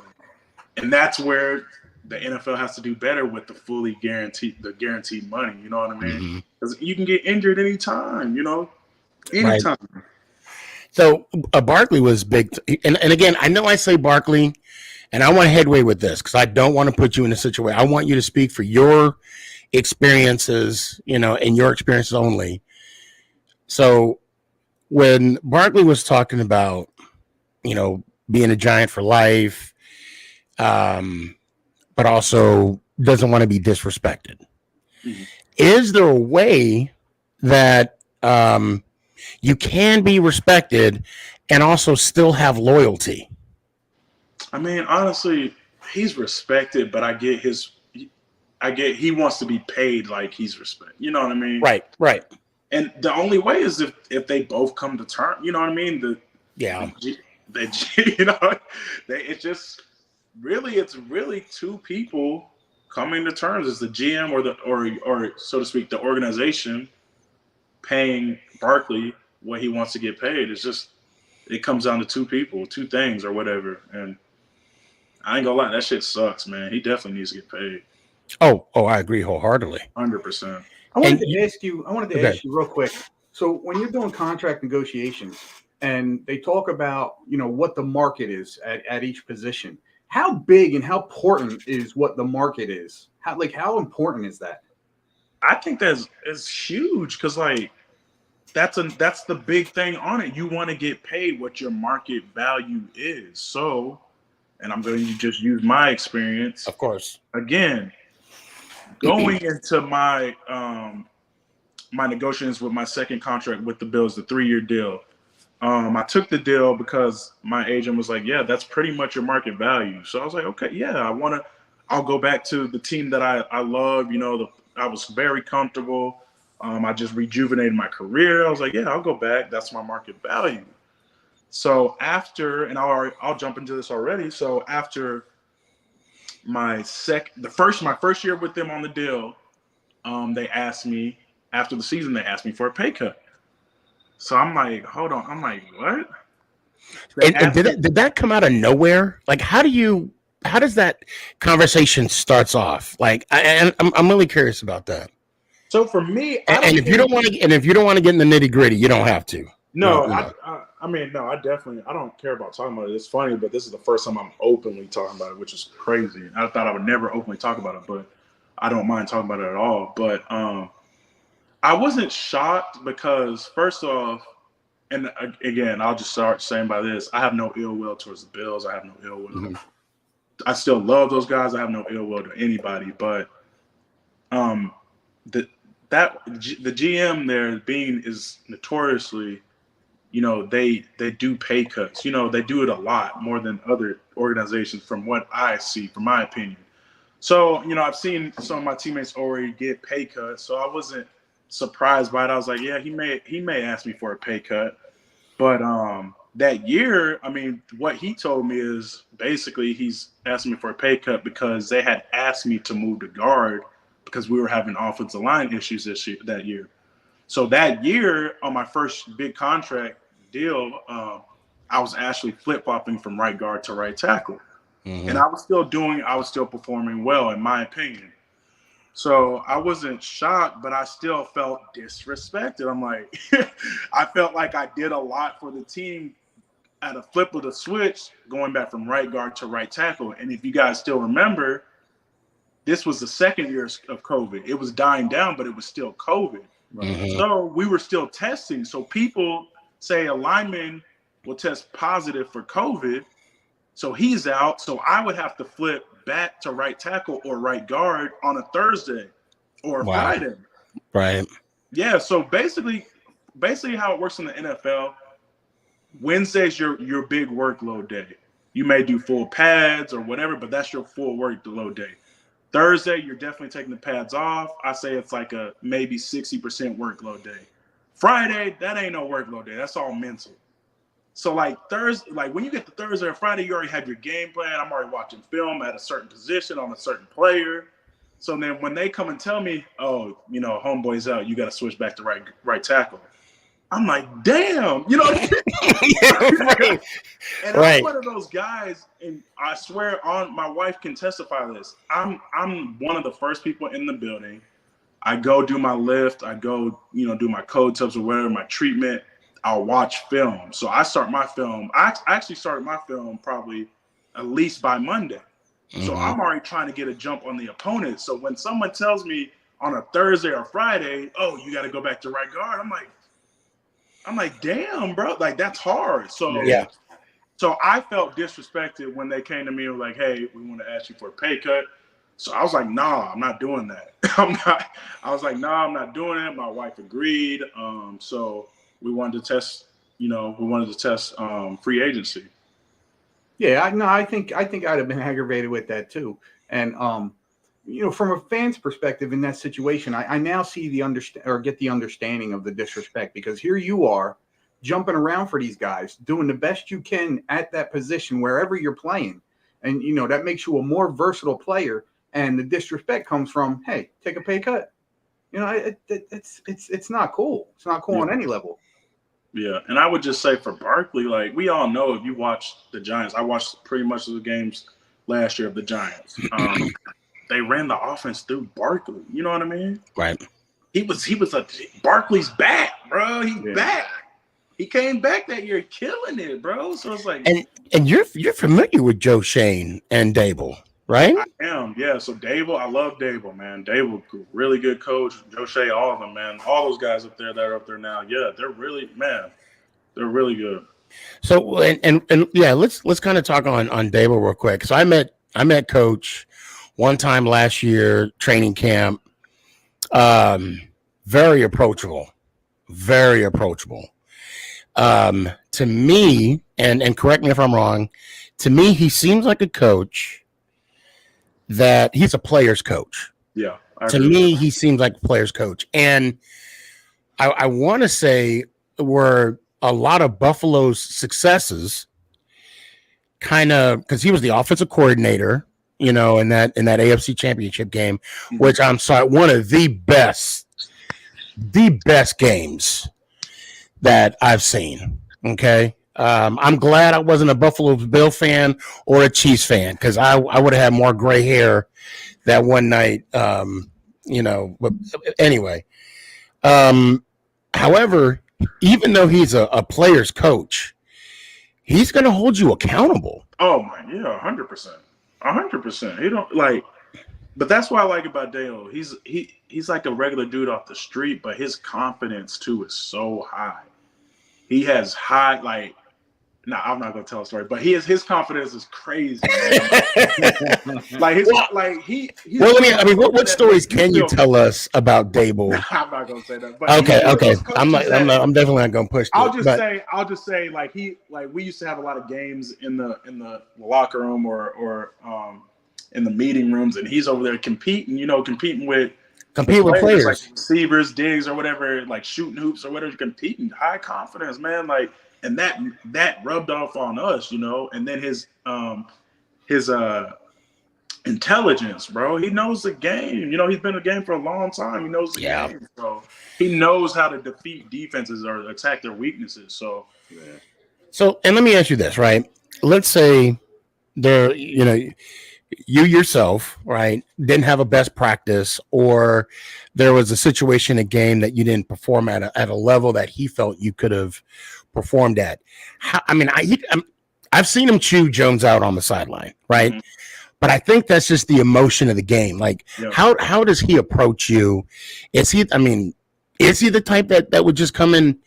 and that's where the NFL has to do better with the guaranteed money. You know what I mean? Because you can get injured anytime, anytime.
Right. So Barkley was big. And again, I know I say Barkley, and I want headway with this because I don't want to put you in a situation. I want you to speak for your experiences, and your experiences only. So when Barkley was talking about, being a Giant for life, but also doesn't want to be disrespected. Mm-hmm. Is there a way that you can be respected and also still have loyalty?
I mean, honestly, he's respected, but I get he wants to be paid like he's respected. You know what I mean?
Right.
And the only way is if they both come to terms. You know what I mean? It's really two people coming to terms. It's the GM or so to speak, the organization paying Barkley what he wants to get paid. It comes down to two people, two things or whatever. And I ain't gonna lie, that shit sucks, man. He definitely needs to get paid.
Oh, I agree wholeheartedly.
100%.
I wanted to ask you real quick. So when you're doing contract negotiations and they talk about, what the market is at each position, how big and how important is what the market is? How important is that?
I think that's huge because that's the big thing on it. You want to get paid what your market value is. So, and I'm going to just use my experience.
Of course.
Again, going into my my negotiations with my second contract with the Bills, the 3-year deal. I took the deal because my agent was like, yeah, that's pretty much your market value. So I was like, okay, yeah, I'll go back to the team that I love. I was very comfortable. I just rejuvenated my career. I was like, yeah, I'll go back. That's my market value. So after, and I'll jump into this already. So after my first year with them on the deal, they asked me after the season, they asked me for a pay cut. So I'm like, hold on. I'm like, what?
And did that come out of nowhere? Like, how does that conversation starts off? Like, I'm really curious about that.
So for me,
if you don't want to get in the nitty gritty, you don't have to.
No, I mean, no, I don't care about talking about it. It's funny, but this is the first time I'm openly talking about it, which is crazy. I thought I would never openly talk about it, but I don't mind talking about it at all. But I wasn't shocked because, first off, and again, I'll just start saying by this, I have no ill will towards the Bills. I have no ill will. Mm-hmm. I still love those guys. I have no ill will to anybody. But the GM there is notoriously, they do pay cuts. They do it a lot more than other organizations from what I see, from my opinion. So, I've seen some of my teammates already get pay cuts. So I wasn't surprised by it. I was like, yeah, he may ask me for a pay cut. But that year, I mean, what he told me is basically he's asking me for a pay cut because they had asked me to move to guard because we were having offensive line issues that year. So that year on my first big contract deal, I was actually flip-flopping from right guard to right tackle. Mm-hmm. And I was still performing well, in my opinion. So I wasn't shocked, but I still felt disrespected. I'm like, I felt like I did a lot for the team at a flip of the switch, going back from right guard to right tackle. And if you guys still remember, this was the second year of COVID. It was dying down, but it was still COVID. Mm-hmm. So we were still testing. So people say a lineman will test positive for COVID. So he's out. So I would have to flip back to right tackle or right guard on a Thursday or a Friday.
Right.
Yeah. So basically how it works in the NFL, Wednesday's your big workload day. You may do full pads or whatever, but that's your full workload day. Thursday, you're definitely taking the pads off. I say it's like a maybe 60% workload day. Friday, that ain't no workload day. That's all mental. So Thursday, when you get to Thursday or Friday, you already have your game plan. I'm already watching film at a certain position on a certain player. So then when they come and tell me, oh, homeboy's out, you got to switch back to right tackle. I'm like, damn,
Right.
And I'm one of those guys, and I swear my wife can testify to this. I'm one of the first people in the building. I go do my lift. I go, do my cold tubs or whatever, my treatment. I'll watch film. So I start my film. I actually started my film probably at least by Monday. So I'm already trying to get a jump on the opponent. So when someone tells me on a Thursday or Friday, oh, you got to go back to right guard, I'm like, damn, bro, like that's hard. So
Yeah.
So I felt disrespected when they came to me and were like, hey, we want to ask you for a pay cut. So I was like, nah, I'm not doing that. I was like, nah, I'm not doing it. My wife agreed. So we wanted to test, free agency.
Yeah, I think I'd have been aggravated with that too. And from a fan's perspective in that situation, I now see get the understanding of the disrespect, because here you are jumping around for these guys, doing the best you can at that position wherever you're playing, and that makes you a more versatile player. And the disrespect comes from, hey, take a pay cut. It's not cool. It's not cool on any level.
Yeah, and I would just say for Barkley, like we all know, if you watch the Giants, I watched pretty much the games last year of the Giants. They ran the offense through Barkley. You know what I mean?
Right.
Barkley's back, bro. He's back. He came back that year, killing it, bro. So it's like,
and you're familiar with Joe Shane and Dable, right?
I am, yeah. So Dable, I love Dable, man. Dable, really good coach. Joe Shea, all of them, man. All those guys up there that are up there now, yeah, they're really good.
So and yeah, let's kind of talk on Dable real quick. So I met Coach one time last year, training camp. Very approachable. To me, and correct me if I'm wrong, to me, he seems like a coach that he's a player's coach.
Yeah.
To me, he seems like a player's coach. And I want to say were a lot of Buffalo's successes kind of because he was the offensive coordinator, in that AFC Championship game, which I'm sorry, one of the best games that I've seen. Okay. I'm glad I wasn't a Buffalo Bill fan or a Chiefs fan, because I would have had more gray hair that one night. But anyway. However, even though he's a player's coach, he's going to hold you accountable.
Oh my, yeah, 100%. 100%. He don't like, but that's what I like about Dale. He's like a regular dude off the street, but his confidence too is so high. He has high, like, I'm not gonna tell a story, but his confidence is crazy.
What stories can you tell us about Dable?
I'm not gonna say that. But
okay. I'm definitely not gonna push.
I'll just say, like we used to have a lot of games in the locker room or in the meeting rooms, and he's over there competing with players. Like receivers, digs, or whatever, like shooting hoops or whatever, competing, high confidence, man. Like, and that rubbed off on us, and then his intelligence, bro. He knows the game. He's been in the game for a long time. He knows the game. So he knows how to defeat defenses or attack their weaknesses. So, yeah.
So, and let me ask you this, right? Let's say there, you yourself, right, didn't have a best practice, or there was a situation, a game that you didn't perform at a level that he felt you could have performed at. I've seen him chew Jones out on the sideline, right? Mm-hmm. But I think that's just the emotion of the game. Like, how does he approach you? Is he the type that would just come in,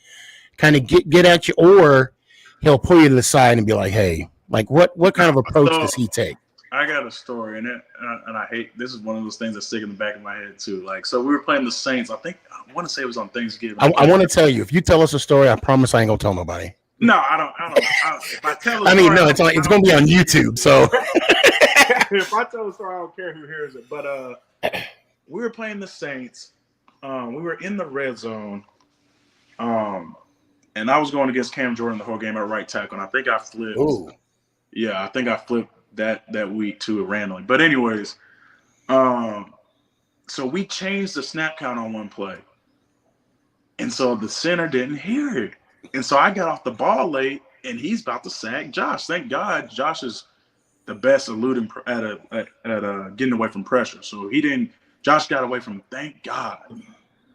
kind of get at you, or he'll pull you to the side and be like, hey, like what kind of approach does he take?
I got a story, and I hate, this is one of those things that stick in the back of my head too. Like, so we were playing the Saints. I want to say it was on Thanksgiving.
I want to tell you, if you tell us a story, I promise I ain't gonna tell nobody.
No, I don't. If I tell,
it's gonna be on YouTube. So
if I tell a story, I don't care who hears it. But we were playing the Saints. We were in the red zone. And I was going against Cam Jordan the whole game at right tackle, and I think I flipped.
Ooh.
Yeah, I think I flipped that week too randomly. But anyways, so we changed the snap count on one play. And so the center didn't hear it. And so I got off the ball late, and he's about to sack Josh. Thank God Josh is the best eluding at getting away from pressure. So Josh got away from him, thank God.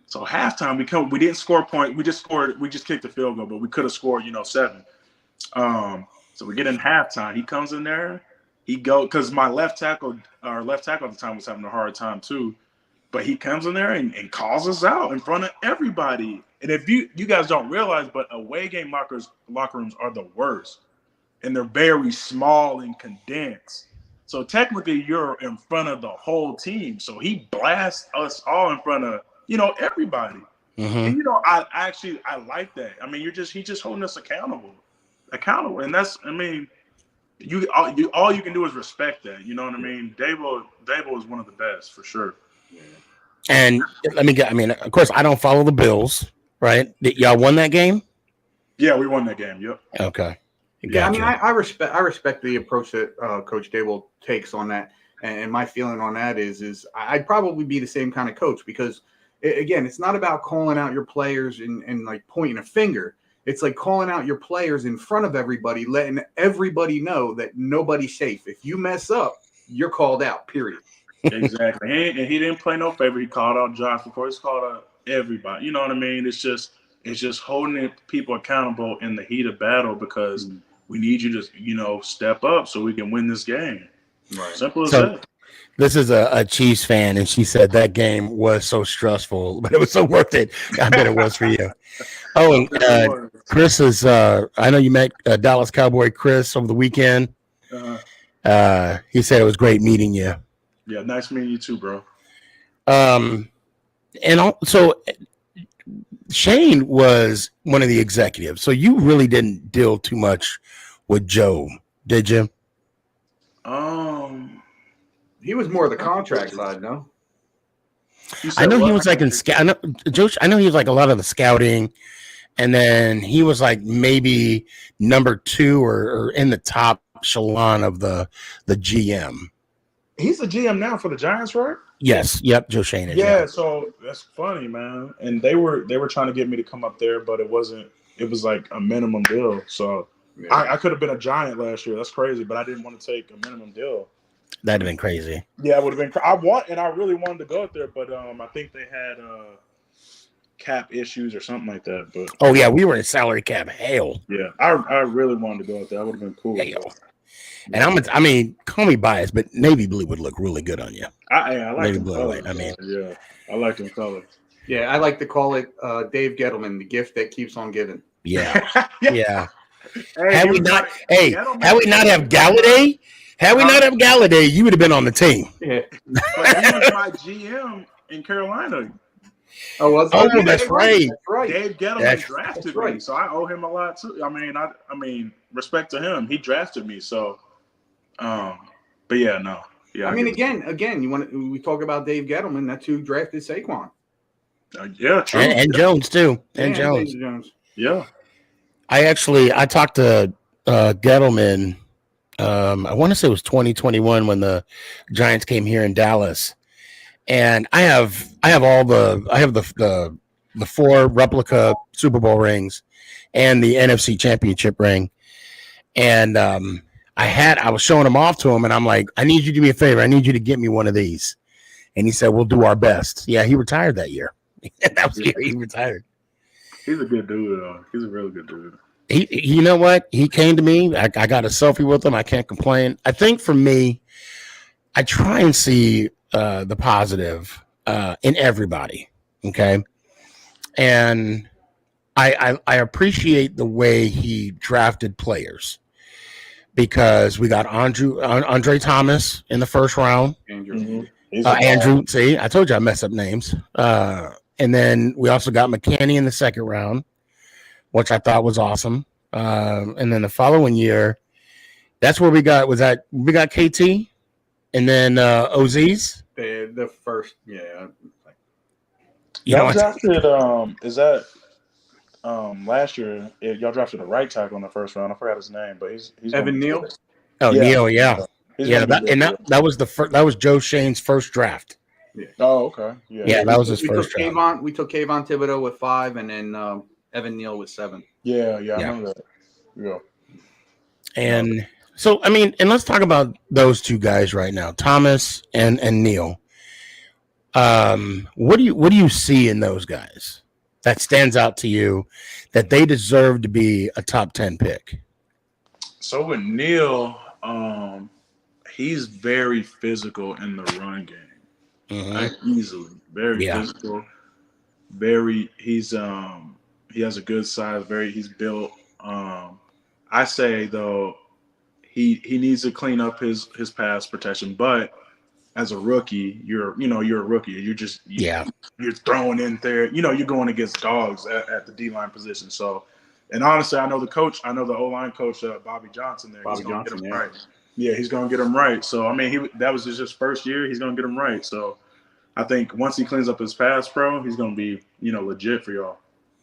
So halftime, we didn't score a point. We just kicked the field goal, but we could have scored, 7. So we get in halftime. He comes in there. He goes because our left tackle at the time was having a hard time too. But he comes in there and calls us out in front of everybody. And if you guys don't realize, but away game locker rooms are the worst, and they're very small and condensed. So technically, you're in front of the whole team. So he blasts us all in front of everybody. And I like that. I mean, he's just holding us accountable, and that's all you can do is respect that. You know what I mean? Dabo is one of the best for sure. Yeah.
And of course, I don't follow the Bills, right? Y'all won that game?
Yeah, we won that game. Yep.
Okay.
Gotcha. Yeah, I respect the approach that Coach Dable takes on that, and my feeling on that is I'd probably be the same kind of coach because, again, it's not about calling out your players and like pointing a finger. It's like calling out your players in front of everybody, letting everybody know that nobody's safe. If you mess up, you're called out. Period.
Exactly. And he didn't play no favor. He called out Josh before. He's called out everybody. You know what I mean? It's just holding people accountable in the heat of battle because we need you to, step up so we can win this game. Right. Simple as that.
This is a Chiefs fan, and she said that game was so stressful, but it was so worth it. I bet it was for you. Oh, and Chris is I know you met Dallas Cowboy Chris over the weekend. He said it was great meeting you.
Yeah, nice meeting you too, bro.
And also Shane was one of the executives, so you really didn't deal too much with Joe, did you?
He was more of the contract side, no?
I know he was like in scout. I know he was like a lot of the scouting, and then he was like maybe number 2 or in the top echelon of the GM. He's
the GM now for the Giants, right?
Yes. Yep. Joe Shane is.
Yeah. So that's funny, man. And they were trying to get me to come up there, but it wasn't. It was like a minimum deal. So yeah. I could have been a Giant last year. That's crazy, but I didn't want to take a minimum deal.
That'd have been crazy.
Yeah, it would have been. I really wanted to go up there, but I think they had cap issues or something like that. But
oh yeah, we were in salary cap hell.
Yeah, I really wanted to go up there. That would have been cool.
Hell. And call me biased, but navy blue would look really good on you.
I like
navy blue. Colors,
yeah, I like them colors.
Yeah, I like to call it Dave Gettleman, the gift that keeps on giving.
Yeah, yeah. Had we not have Galladay? Had we not have Galladay, you would have been on the team.
Yeah.
But he was my GM in Carolina.
Oh, that's right.
That's right.
Dave Gettleman drafted me, so I owe him a lot too. I mean, respect to him. He drafted me, so. But yeah, no. Yeah.
Again, we talk about Dave Gettleman. That's who drafted Saquon.
Yeah, true.
And Jones too. And Jones.
Yeah.
I talked to Gettleman. I want to say it was 2021 when the Giants came here in Dallas, and I have the 4 replica Super Bowl rings and the NFC Championship ring, and I was showing them off to him, and I'm like, I need you to do me a favor. I need you to get me one of these, and he said, we'll do our best. Yeah, he retired that year. That was the year he retired.
He's a good dude, though. He's a really good dude.
You know what? He came to me. I got a selfie with him. I can't complain. I think for me, I try and see the positive in everybody. Okay. And I appreciate the way he drafted players because we got Andre Thomas in the first round. Andrew, see, I told you I mess up names. And then we also got McKinney in the second round, which I thought was awesome. And then the following year, that's where we got KT and then Ozies.
The first, yeah.
Y'all drafted last year y'all drafted a right tackle in the first round. I forgot his name, but he's
Evan Neal.
Oh, yeah. Neal, yeah. Yeah, that was Joe Shane's first draft.
Yeah. Oh, okay.
Yeah, that was his first draft.
We took Kayvon Thibodeau with 5, and then Evan Neal with 7.
Yeah, I remember that. Yeah.
And so, and let's talk about those two guys right now, Thomas and Neal. What do you see in those guys that stands out to you that they deserve to be a top 10 pick?
So with Neal, he's very physical in the run game. Like easily, very physical. He has a good size. He's built. I say though, he needs to clean up his pass protection. But as a rookie, you're a rookie. You're throwing in there. You're going against dogs at the D-line position. So, and honestly, I know the O-line coach, Bobby Johnson. He's going to get him right. Yeah, he's going to get him right. So, I mean, that was his first year. He's going to get him right. So, I think once he cleans up his pass pro, he's going to be, legit for y'all.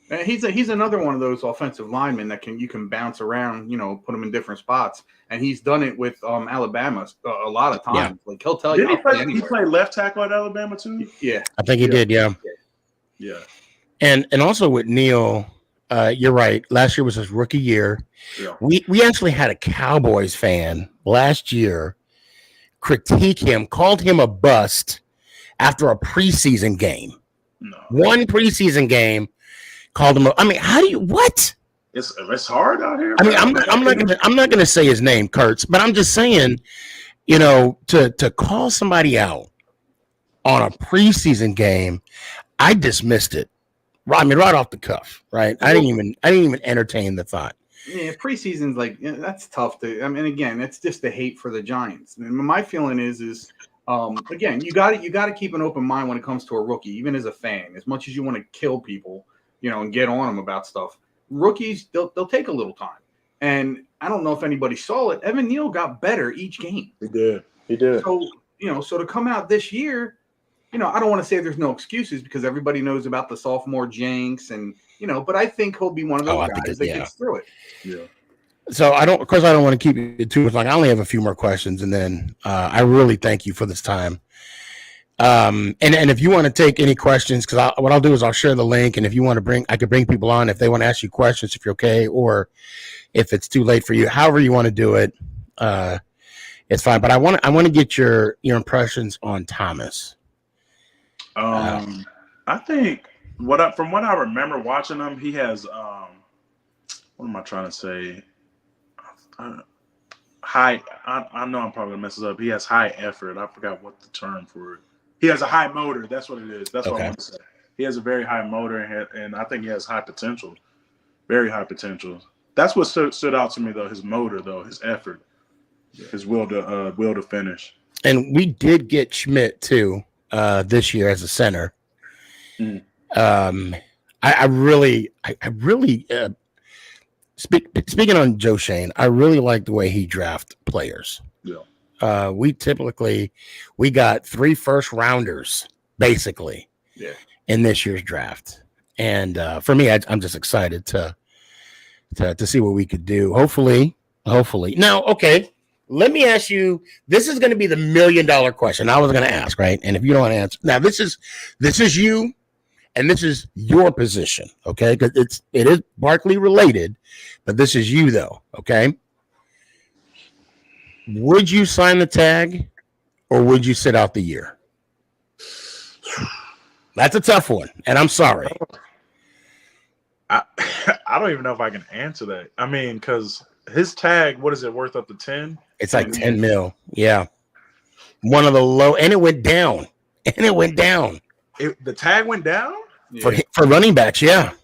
And he's another one of those offensive linemen that you can bounce around, put him in different spots. And he's done it with Alabama a lot of times. Yeah. Like he'll tell you.
Did he play left tackle at Alabama too?
Yeah,
I think he did. Yeah. And also with Neal, you're right. Last year was his rookie year. Yeah. We actually had a Cowboys fan last year critique him, called him a bust after a preseason game.
No.
One preseason game. Called him. I mean, how do you what?
It's hard out here.
I mean, I'm not gonna say his name, Kurtz, but I'm just saying, to call somebody out on a preseason game, I dismissed it. I mean, right off the cuff, right? I didn't even entertain the thought.
Yeah, preseason's that's tough to. I mean, again, it's just the hate for the Giants. I mean, my feeling is again, you got to keep an open mind when it comes to a rookie, even as a fan. As much as you want to kill people, and get on them about stuff. Rookies, they'll take a little time. And I don't know if anybody saw it. Evan Neal got better each game.
He did.
So, so to come out this year, I don't want to say there's no excuses because everybody knows about the sophomore jinx and, but I think he'll be one of those guys that gets through it.
Yeah.
So I don't want to keep it too long. I only have a few more questions and then I really thank you for this time. And if you want to take any questions, because what I'll do is I'll share the link, and if you want to I could bring people on if they want to ask you questions, if you're okay, or if it's too late for you, however you want to do it, it's fine. But I want to get your impressions on Thomas.
I think from what I remember watching him, he has what am I trying to say? High. I know I'm probably gonna mess this up. He has high effort. I forgot what the term for it. He has a high motor. That's what it is. That's what I want to say. He has a very high motor, and I think he has high potential, very high potential. That's what stood out to me, though. His motor, though, his effort, his will to finish.
And we did get Schmidt too this year as a center.
Mm.
I really speaking on Joe Shane, I really like the way he drafts players.
Yeah.
We got 3 first rounders basically in this year's draft. And for me, I'm just excited to see what we could do. Hopefully. Now, okay, let me ask you, this is going to be the $1 million question I was going to ask, right? And if you don't want to answer, now this is you and this is your position, okay? Because it is Barkley related, but this is you though, okay? Would you sign the tag or would you sit out the year? That's a tough one, and I'm sorry.
I don't even know if I can answer that. I mean, because his tag, what is it worth up to 10?
It's like 10 mil. Yeah. One of the low, and it went down. The
tag went down?
For running backs, yeah.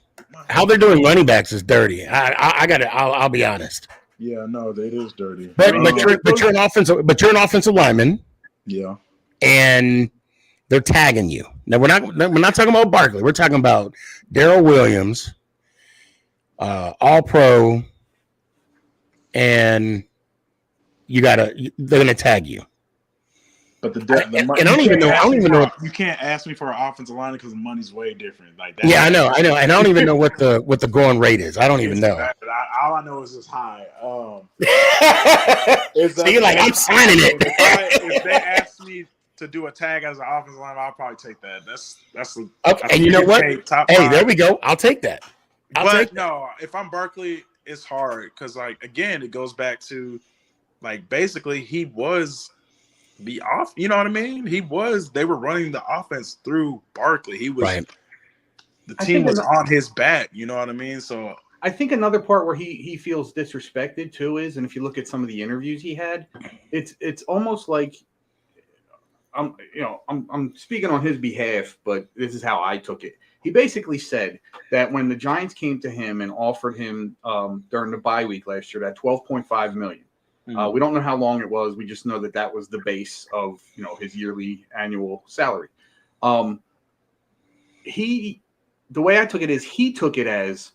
How they're doing running backs is dirty. I'll be honest.
Yeah, no, it is dirty.
But you're an offensive lineman.
Yeah.
And they're tagging you. Now we're not talking about Barkley. We're talking about Darrell Williams, all pro, and they're gonna tag you.
But the money,
and I don't even know.
You can't ask me for an offensive line because the money's way different. Like that.
Yeah, I know, and I don't even know what the going rate is. I don't even know.
All I know is it's high.
So you're like, I'm signing it.
If they ask me to do a tag as an offensive line, I'll probably take that. That's
okay. And you know what? Hey, there we go. I'll take that.
No, if I'm Barkley, it's hard because again, it goes back to basically he was be off. You know what I mean? They were running the offense through Barkley. The team was on his back. You know what I mean? So
I think another part where he feels disrespected too is, and if you look at some of the interviews he had, it's almost like I'm speaking on his behalf, but this is how I took it. He basically said that when the Giants came to him and offered him during the bye week last year that $12.5 million. We don't know how long it was. We just know that was the base of his yearly annual salary. The way I took it is he took it as,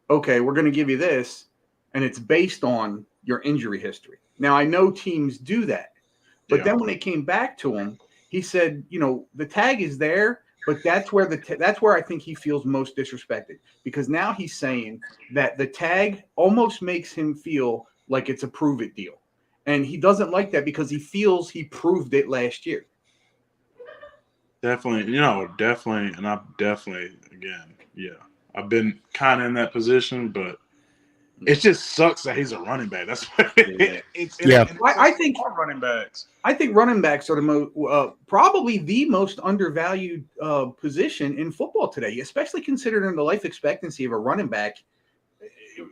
okay, we're going to give you this, and it's based on your injury history. Now I know teams do that, but then when they came back to him, he said, the tag is there, but that's where I think he feels most disrespected, because now he's saying that the tag almost makes him feel like it's a prove it deal. And he doesn't like that because he feels he proved it last year.
Definitely. And I've definitely, again, I've been kind of in that position, but it just sucks that he's a running back. That's what
I think
running backs.
I think running backs are the probably the most undervalued position in football today, especially considering the life expectancy of a running back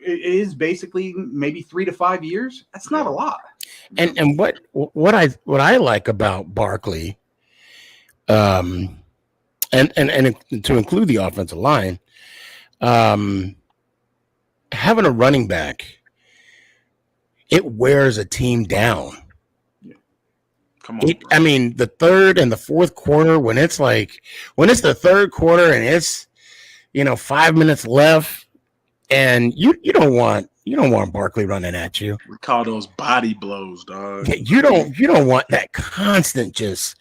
is basically maybe 3 to 5 years. That's not a lot.
And what I like about Barkley, and to include the offensive line, having a running back, it wears a team down.
Yeah. Come on.
The third and the fourth quarter, when it's the third quarter and it's 5 minutes left, and you don't want Barkley running at you.
We call those body blows, dog.
You don't want that constant just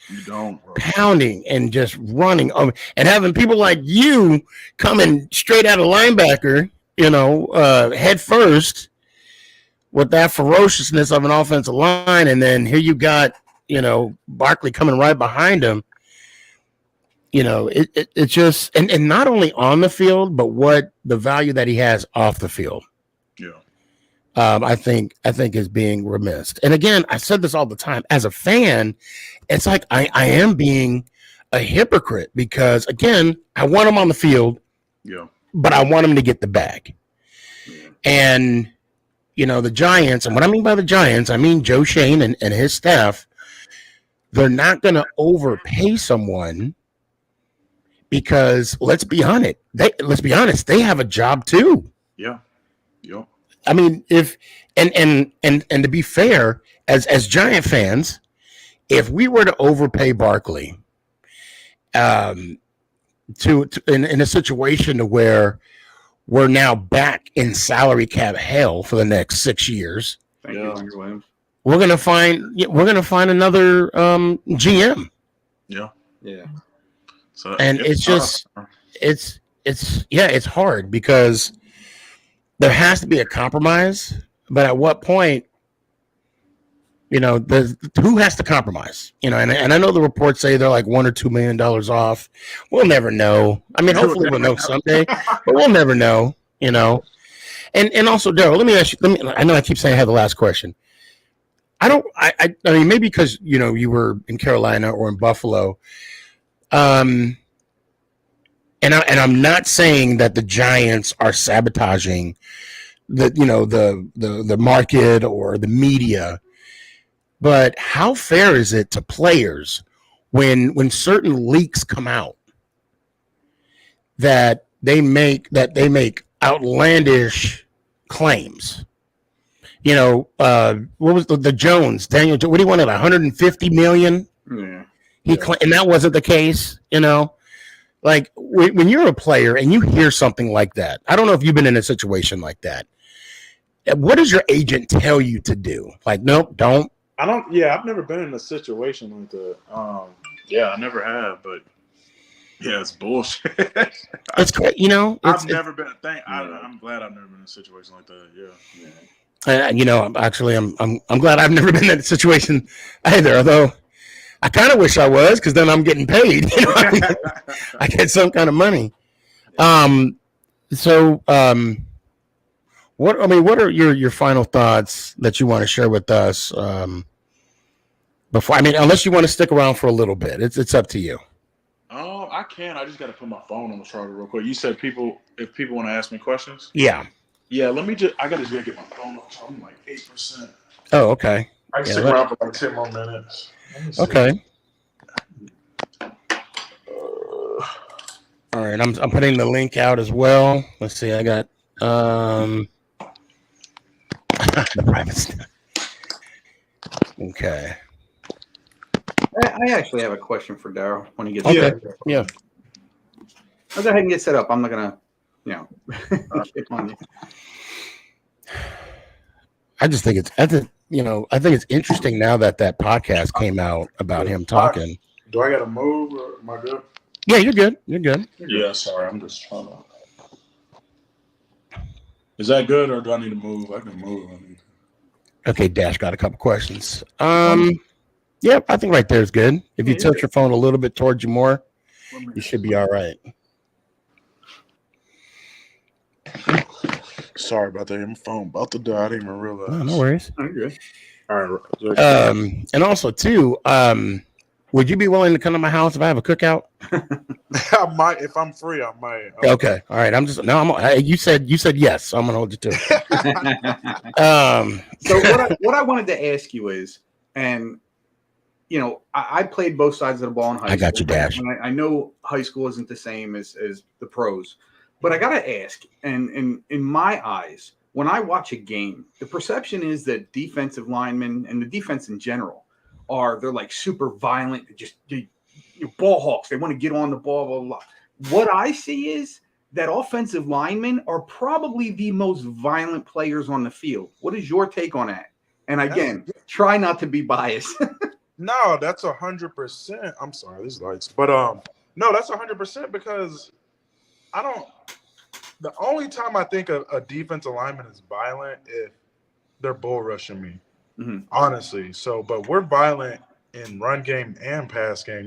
pounding and just running and having people like you coming straight out of linebacker, head first with that ferociousness of an offensive line, and then here you got Barkley coming right behind him. It's just and not only on the field, but what the value that he has off the field.
Yeah.
I think is being remiss. And again, I said this all the time. As a fan, it's like I am being a hypocrite because again, I want him on the field.
Yeah.
But I want him to get the bag. Yeah. And the Giants, and what I mean by the Giants, I mean Joe Shane and his staff, they're not gonna overpay someone. Because let's be honest, they have a job too.
Yeah. Yep.
I mean, if and to be fair, as Giant fans, if we were to overpay Barkley, in a situation to where we're now back in salary cap hell for the next 6 years,
Thank you, Williams.
We're gonna find another GM.
Yeah.
Yeah.
So,
and it's hard because there has to be a compromise, but at what point, who has to compromise? And I know the reports say they're like $1 or $2 million off. We'll never know. I mean, hopefully we'll know someday, but we'll never know. And also, Daryl, let me ask you. I know I keep saying I have the last question. I mean, maybe because you were in Carolina or in Buffalo. And I'm not saying that the Giants are sabotaging the market or the media, but how fair is it to players when certain leaks come out that they make outlandish claims? What was the Jones Daniel? What do you want at 150 million?
Yeah.
And that wasn't the case, Like when you're a player and you hear something like that, I don't know if you've been in a situation like that. What does your agent tell you to do? Like, nope, don't.
I don't. Yeah, I've never been in a situation like that. I never have. But yeah, it's bullshit.
It's great,
I've never been. I'm glad I've never been in a situation like that. Yeah.
I'm glad I've never been in a situation either. Although. I kind of wish I was, because then I'm getting paid. I get some kind of money. What are your final thoughts that you want to share with us Before, I mean, unless you want to stick around for a little bit, it's up to you.
I can. I just got to put my phone on the charger real quick. You said if people want to ask me questions.
Yeah.
Yeah. I got to just get my phone on. So I'm like 8%.
Oh, okay.
I can stick around for like 10 more minutes.
Okay. All right, I'm putting the link out as well. Let's see, I got the private stuff. Okay.
I actually have a question for Daryl when he gets
Okay. Yeah.
I'll go ahead and get set up. I'm not gonna, get on you.
I think it's interesting now that podcast came out about him talking.
Do I got to move or am I good?
Yeah, you're good. You're good.
Yeah, sorry. I'm just trying to. Is that good or do I need to move? I can move.
Okay, Dash got a couple questions. Yeah, I think right there is good. If you tilt your phone a little bit towards you more, you should be all right.
Sorry about that. My phone about to die. I didn't even realize.
No worries.
Okay.
All right.
And also too, would you be willing to come to my house if I have a cookout?
I might, if I'm free. I might.
Okay, all right. You said yes, so I'm gonna hold you to it.
So what I wanted to ask you is, and I played both sides of the ball in high school.
I got you, Dash.
And I know high school isn't the same as the pros, but I gotta ask, and in my eyes, when I watch a game, the perception is that defensive linemen and the defense in general they're like super violent, just ball hawks. They want to get on the ball, blah, blah, blah. What I see is that offensive linemen are probably the most violent players on the field. What is your take on that? And again, try not to be biased.
No, that's 100%. I'm sorry, these lights. But no, that's 100% because the only time I think a defensive lineman is violent if they're bull rushing me.
Mm-hmm.
Honestly. So, but we're violent in run game and pass game.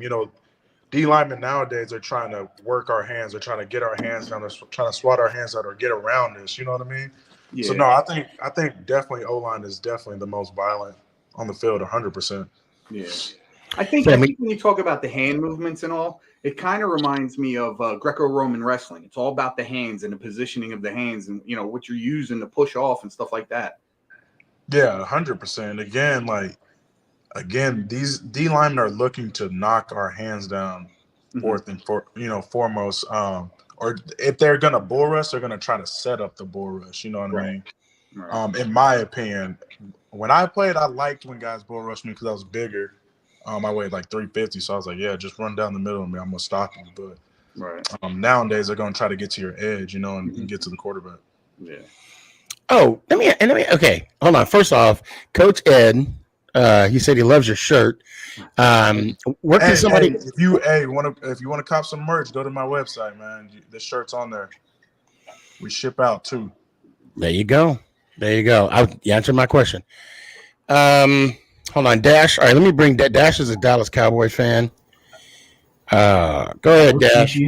D linemen nowadays are trying to work our hands. They're trying to get our hands down. They're trying to swat our hands out or get around us. You know what I mean?
Yeah.
So no, I think definitely O-line is definitely the most violent on the field, 100%.
Yeah. I think when you talk about the hand movements and all, it kind of reminds me of Greco-Roman wrestling. It's all about the hands and the positioning of the hands and what you're using to push off and stuff like that.
Yeah, 100%. Again, these D linemen are looking to knock our hands down foremost. Or if they're gonna bull rush, they're gonna try to set up the bull rush. You know what I mean? Right. In my opinion, when I played, I liked when guys bull rushed me because I was bigger. I weighed like 350, so I was like, yeah, just run down the middle of me. I'm gonna stop you. But nowadays they're gonna try to get to your edge, and get to the quarterback.
Yeah.
Oh, okay. Hold on. First off, Coach Ed, he said he loves your shirt. Where can somebody?
If you want to cop some merch, go to my website, man. The shirt's on there. We ship out too.
There you go. You answered my question. Hold on, Dash. All right, let me bring Dash is a Dallas Cowboys fan. Go ahead, Dash.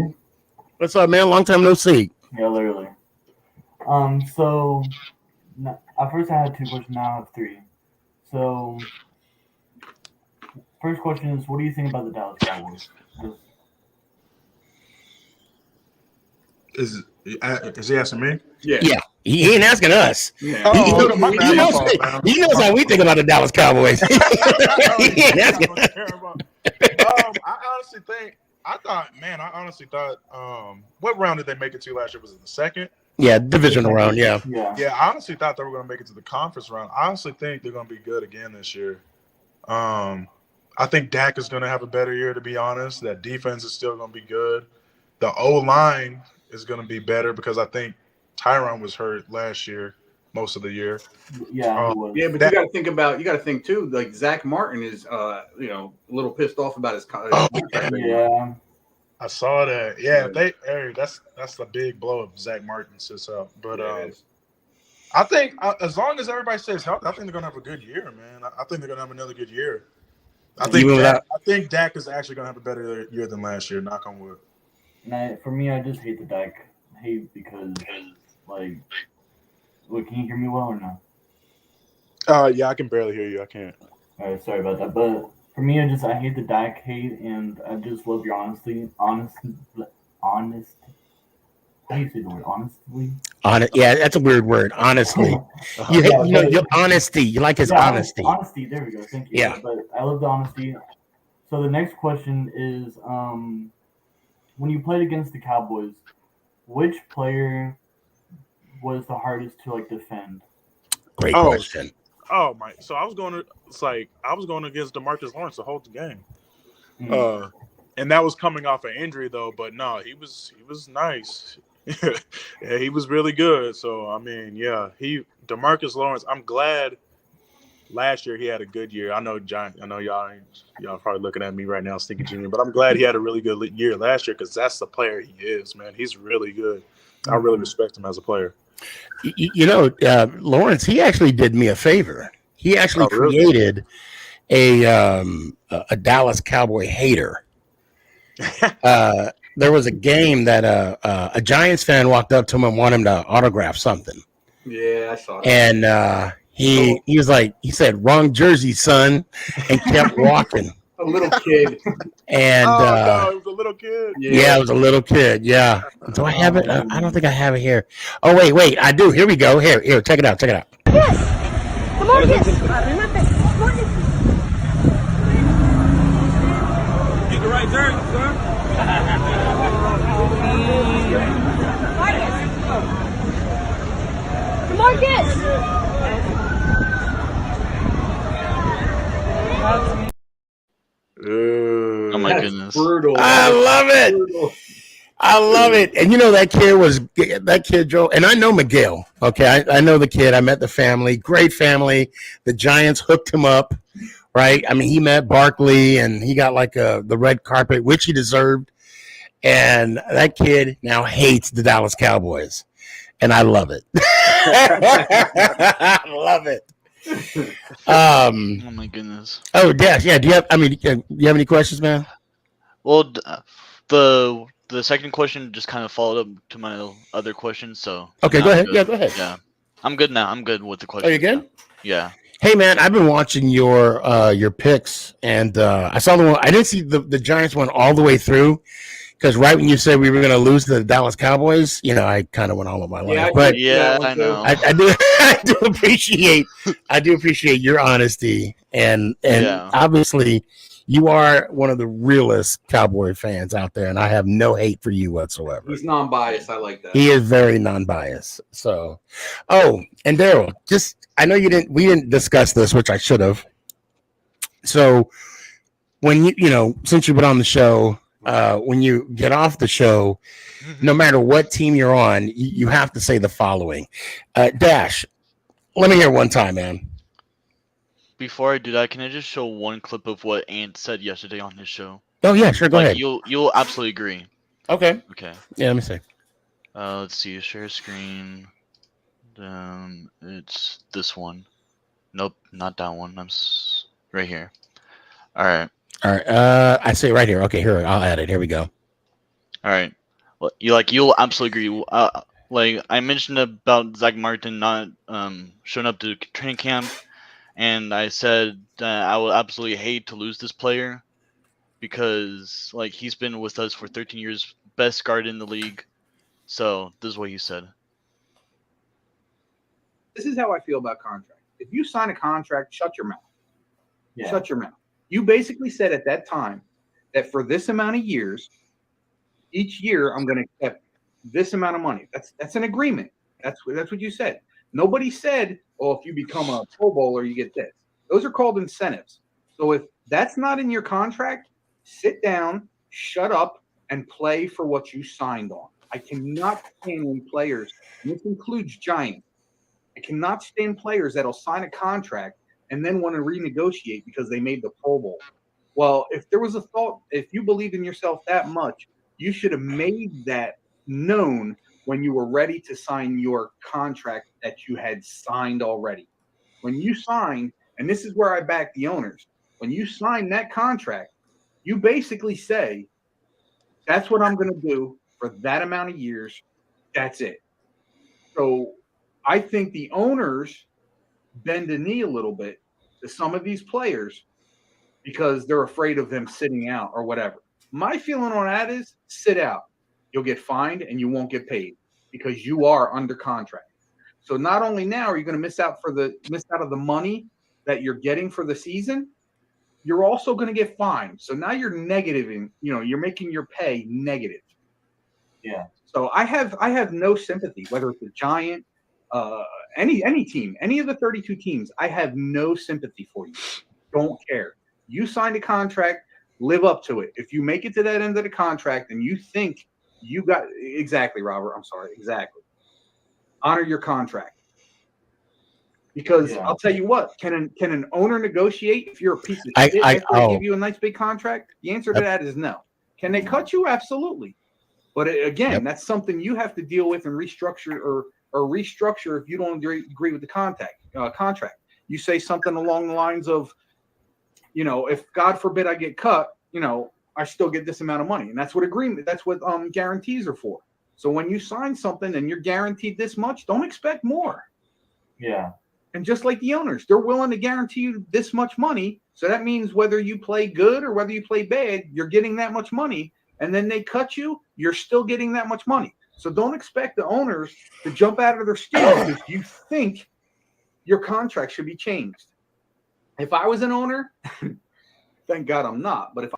What's up, man? Long time no see.
Yeah, literally. So at first I had 2 questions, now I have 3. So first question is, what do you think about the Dallas Cowboys?
Is he asking me?
Yeah. He ain't asking us.
Yeah.
He knows how we think about the Dallas Cowboys. He ain't asking us.
I honestly thought, what round did they make it to last year? Was it the second?
Yeah, divisional round, yeah.
I honestly thought they were going to make it to the conference round. I honestly think they're going to be good again this year. I think Dak is going to have a better year, to be honest. That defense is still going to be good. The O-line is going to be better because I think Tyron was hurt last year, most of the year.
Yeah, but you got to think too. Like Zach Martin is, a little pissed off about his contract.
Yeah,
I saw that. Yeah, that's the big blow if Zach Martin sits out. But I think as long as everybody stays healthy, I think they're gonna have a good year, man. I think they're gonna have another good year. I think Dak is actually gonna have a better year than last year. Knock on wood.
And for me, I just hate the Dak hate because look, can you hear me well or no?
Yeah, I can barely hear you. I can't.
All right, sorry about that. But For me, I hate the Dak hate, and I just love your honesty. Honest. How do you say the word honestly?
Yeah, that's a weird word. Honestly,
Yeah,
your honesty. You like his honesty.
Honesty. There we go. Thank you.
Yeah.
But I love the honesty. So the next question is, when you played against the Cowboys, which player was the hardest to like defend?
Great question.
Oh my! So I was going against DeMarcus Lawrence the whole game, and that was coming off an injury though. But no, he was nice. Yeah, he was really good. So I mean, yeah, DeMarcus Lawrence. I'm glad. Last year he had a good year. I know y'all probably looking at me right now, Sneaky Junior, but I'm glad he had a really good year last year because that's the player he is, man. He's really good. I really respect him as a player.
Lawrence, he actually did me a favor. He actually created a Dallas Cowboy hater. There was a game that a Giants fan walked up to him and wanted him to autograph something.
Yeah, I saw that.
And he was like, he said, "Wrong jersey, son," and kept walking.
A little kid.
And
no, it was a little kid.
Yeah, it was a little kid. Yeah. Do I have it? I don't think I have it here. Oh, wait. I do. Here we go. Here. Check it out.
Yes. Come on, yes.
Get the right jersey, sir.
Marcus.
Oh my goodness!
Brutal.
I love it.
Brutal.
I love it. And that kid drove, and I know Miguel. Okay, I know the kid. I met the family. Great family. The Giants hooked him up, right? I mean, he met Barkley, and he got like the red carpet, which he deserved. And that kid now hates the Dallas Cowboys, and I love it. I love it.
Oh my goodness!
Oh, Dash. Yeah. Do you have any questions, man?
Well, the second question just kind of followed up to my other question. So
okay, go ahead. Yeah, go ahead.
Yeah, I'm good now. I'm good with the question.
Are you good?
Yeah.
Hey man, I've been watching your picks, and I saw the one. I didn't see the Giants one all the way through, because right when you said we were going to lose to the Dallas Cowboys, I kind of went all of my life. But
yeah, I know.
I do appreciate your honesty, and obviously you are one of the realest Cowboy fans out there, and I have no hate for you whatsoever.
He's non-biased. I like that.
He is very non-biased. So, and Daryl, I know we didn't discuss this, which I should have. So when since you've been on the show, when you get off the show, no matter what team you're on, you have to say the following. Dash, let me hear one time, man.
Before I do that, can I just show one clip of what Ant said yesterday on his show?
Oh yeah, sure. Go ahead.
You'll absolutely agree.
Okay.
Okay.
Yeah, let me see.
Let's see. Share screen. It's this one. Nope, not that one. Right here. All right.
I say right here. Okay, here I'll add it. Here we go.
All right. Well, you'll absolutely agree. Like I mentioned about Zach Martin not showing up to training camp, and I said I would absolutely hate to lose this player because he's been with us for 13 years, best guard in the league. So this is what he said.
This is how I feel about contracts. If you sign a contract, shut your mouth.
Yeah.
Shut your mouth. You basically said at that time that for this amount of years, each year I'm going to accept this amount of money. That's an agreement. That's what you said. Nobody said, "Oh, if you become a Pro Bowler, you get this." Those are called incentives. So if that's not in your contract, sit down, shut up, and play for what you signed on. I cannot stand when players, and this includes Giants, I cannot stand players that'll sign a contract and then want to renegotiate because they made the Pro Bowl. Well, if there was a thought, if you believe in yourself that much, you should have made that known when you were ready to sign your contract that you had signed already. When you signed, and this is where I back the owners, when you sign that contract, you basically say, that's what I'm going to do for that amount of years. That's it. So I think the owners bend the knee a little bit to some of these players because they're afraid of them sitting out or whatever. My feeling on that is sit out. You'll get fined and you won't get paid because you are under contract. So not only now are you going to miss out of the money that you're getting for the season, you're also going to get fined. So now you're negative you're making your pay negative.
Yeah.
So I have no sympathy, whether it's a Giant, any team, any of the 32 teams. I have no sympathy for you. Don't care. You signed a contract, live up to it. If you make it to that end of the contract and you think you got exactly, Robert, I'm sorry, exactly. Honor your contract. Because I'll tell you what, can an owner negotiate if you're a piece of shit after they give you a nice big contract? The answer to that is no. Can they cut you? Absolutely. But again, that's something you have to deal with and restructure or restructure if you don't agree with the contract. You say something along the lines of, if God forbid I get cut, I still get this amount of money. And that's what guarantees are for. So when you sign something and you're guaranteed this much, don't expect more.
Yeah.
And just like the owners, they're willing to guarantee you this much money. So that means whether you play good or whether you play bad, you're getting that much money. And then they cut you, you're still getting that much money. So don't expect the owners to jump out of their skin because you think your contract should be changed. If I was an owner, thank God I'm not. But if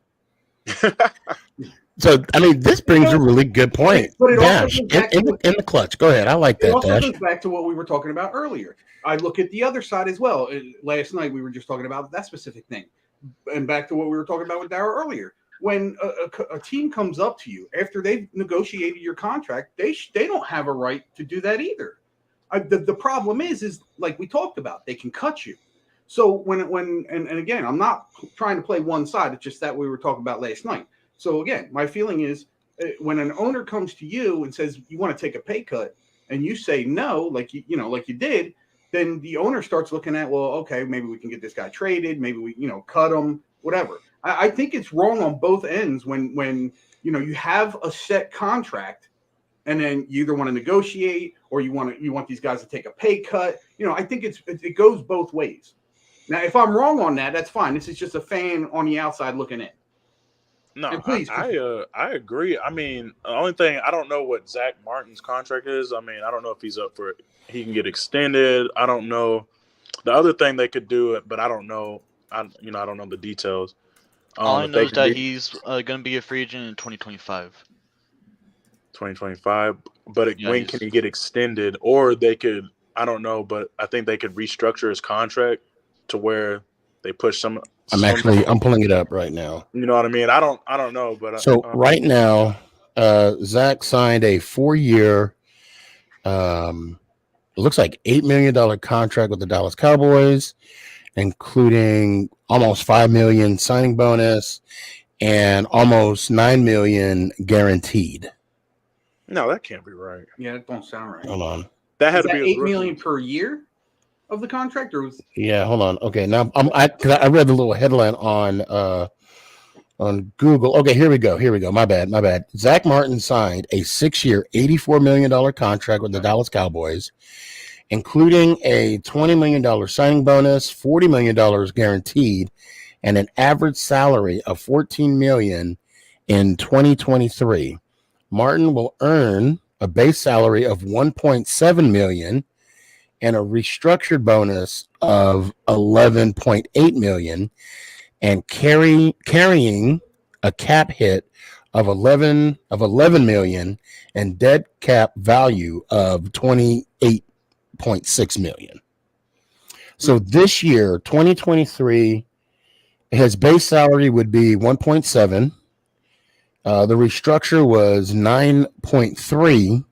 So, I mean, this brings a really good point.
But it also
Dash,
goes back
in the clutch. Go ahead. I like that,
it also
Dash.
goes back to what we were talking about earlier. I look at the other side as well. Last night, we were just talking about that specific thing. And back to what we were talking about with Darryl earlier. When a team comes up to you after they've negotiated your contract, they don't have a right to do that either. The problem is like we talked about, they can cut you. So when again, I'm not trying to play one side. It's just that we were talking about last night. So again, my feeling is when an owner comes to you and says you want to take a pay cut, and you say no, like you did, then the owner starts looking at, well, okay, maybe we can get this guy traded, maybe we cut him, whatever. I think it's wrong on both ends when you have a set contract, and then you either want to negotiate or you want these guys to take a pay cut. I think it goes both ways. Now, if I'm wrong on that, that's fine. This is just a fan on the outside looking in.
No,
please,
I agree. I mean, the only thing, I don't know what Zach Martin's contract is. I mean, I don't know if he's up for it. He can get extended. I don't know. The other thing they could do it, but I don't know. I don't know the details.
All I know is that he's going to be a free agent in 2025.
2025. But when can he get extended? Or they could, I don't know, but I think they could restructure his contract to where they push some.
I'm pulling it up right now.
You know what I mean? I don't know, but
so right now, Zach signed a 4-year, it looks like $8 million contract with the Dallas Cowboys, including almost $5 million signing bonus and almost $9 million guaranteed.
No, that can't be right.
Yeah, that don't sound right.
Hold on.
That had to be
$8 million per year of the contract, or was?
Yeah, hold on. Okay, now I read the little headline on Google. Okay, here we go. My bad. Zach Martin signed a 6-year, $84 million contract with the Dallas Cowboys, including a $20 million signing bonus, $40 million guaranteed, and an average salary of $14 million in 2023. Martin will earn a base salary of $1.7 million and a restructured bonus of $11.8 million, and carrying a cap hit of $11 million and dead cap value of $28.6 million. So this year, 2023, his base salary would be 1.7. The restructure was 9.3.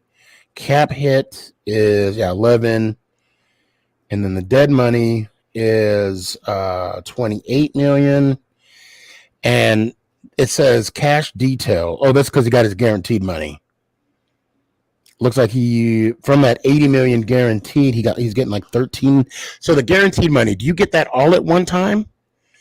Cap hit is 11. And then the dead money is 28 million. And it says cash detail. Oh, that's because he got his guaranteed money. Looks like from that 80 million guaranteed, he's getting like 13. So the guaranteed money, do you get that all at one time?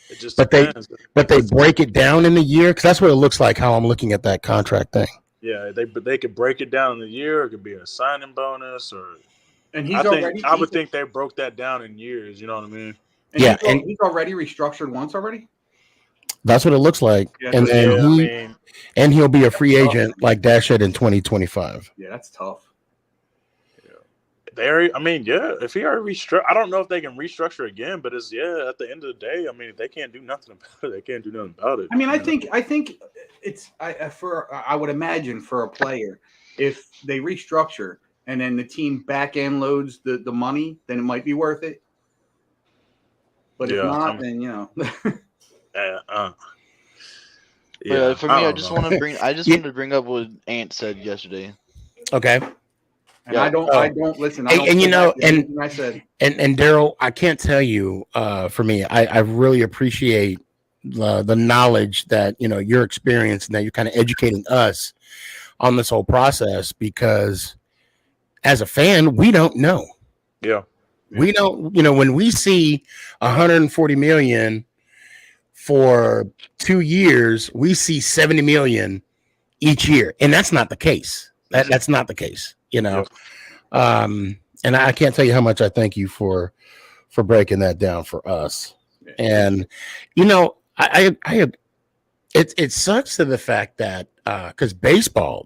It just
depends. But they break it down in the year, because that's what it looks like how I'm looking at that contract thing.
Yeah, they could break it down in the year. It could be a signing bonus, or
and
I would think they broke that down in years. You know what I mean?
And he's already restructured once already.
That's what it looks like.
Yeah,
And then he'll be a free agent like Dashit in 2025.
Yeah, that's tough.
If he already restructure, I don't know if they can restructure again, but at the end of the day, I mean, if they can't do nothing about it, they can't do nothing about it.
I mean, I think it's I would imagine for a player, if they restructure and then the team back end loads the money, then it might be worth it. But if not, then
For me, I just wanted to bring up what Ant said yesterday.
Okay.
And I don't listen. I said.
And Daryl, I can't tell you. For me, I really appreciate the knowledge that your experience and that you're kind of educating us on this whole process, because as a fan, we don't know.
Yeah.
We don't. When we see 140 million for 2 years, we see 70 million each year, and that's not the case. That's not the case. And I can't tell you how much I thank you for breaking that down for us. And it sucks to the fact that because basketball,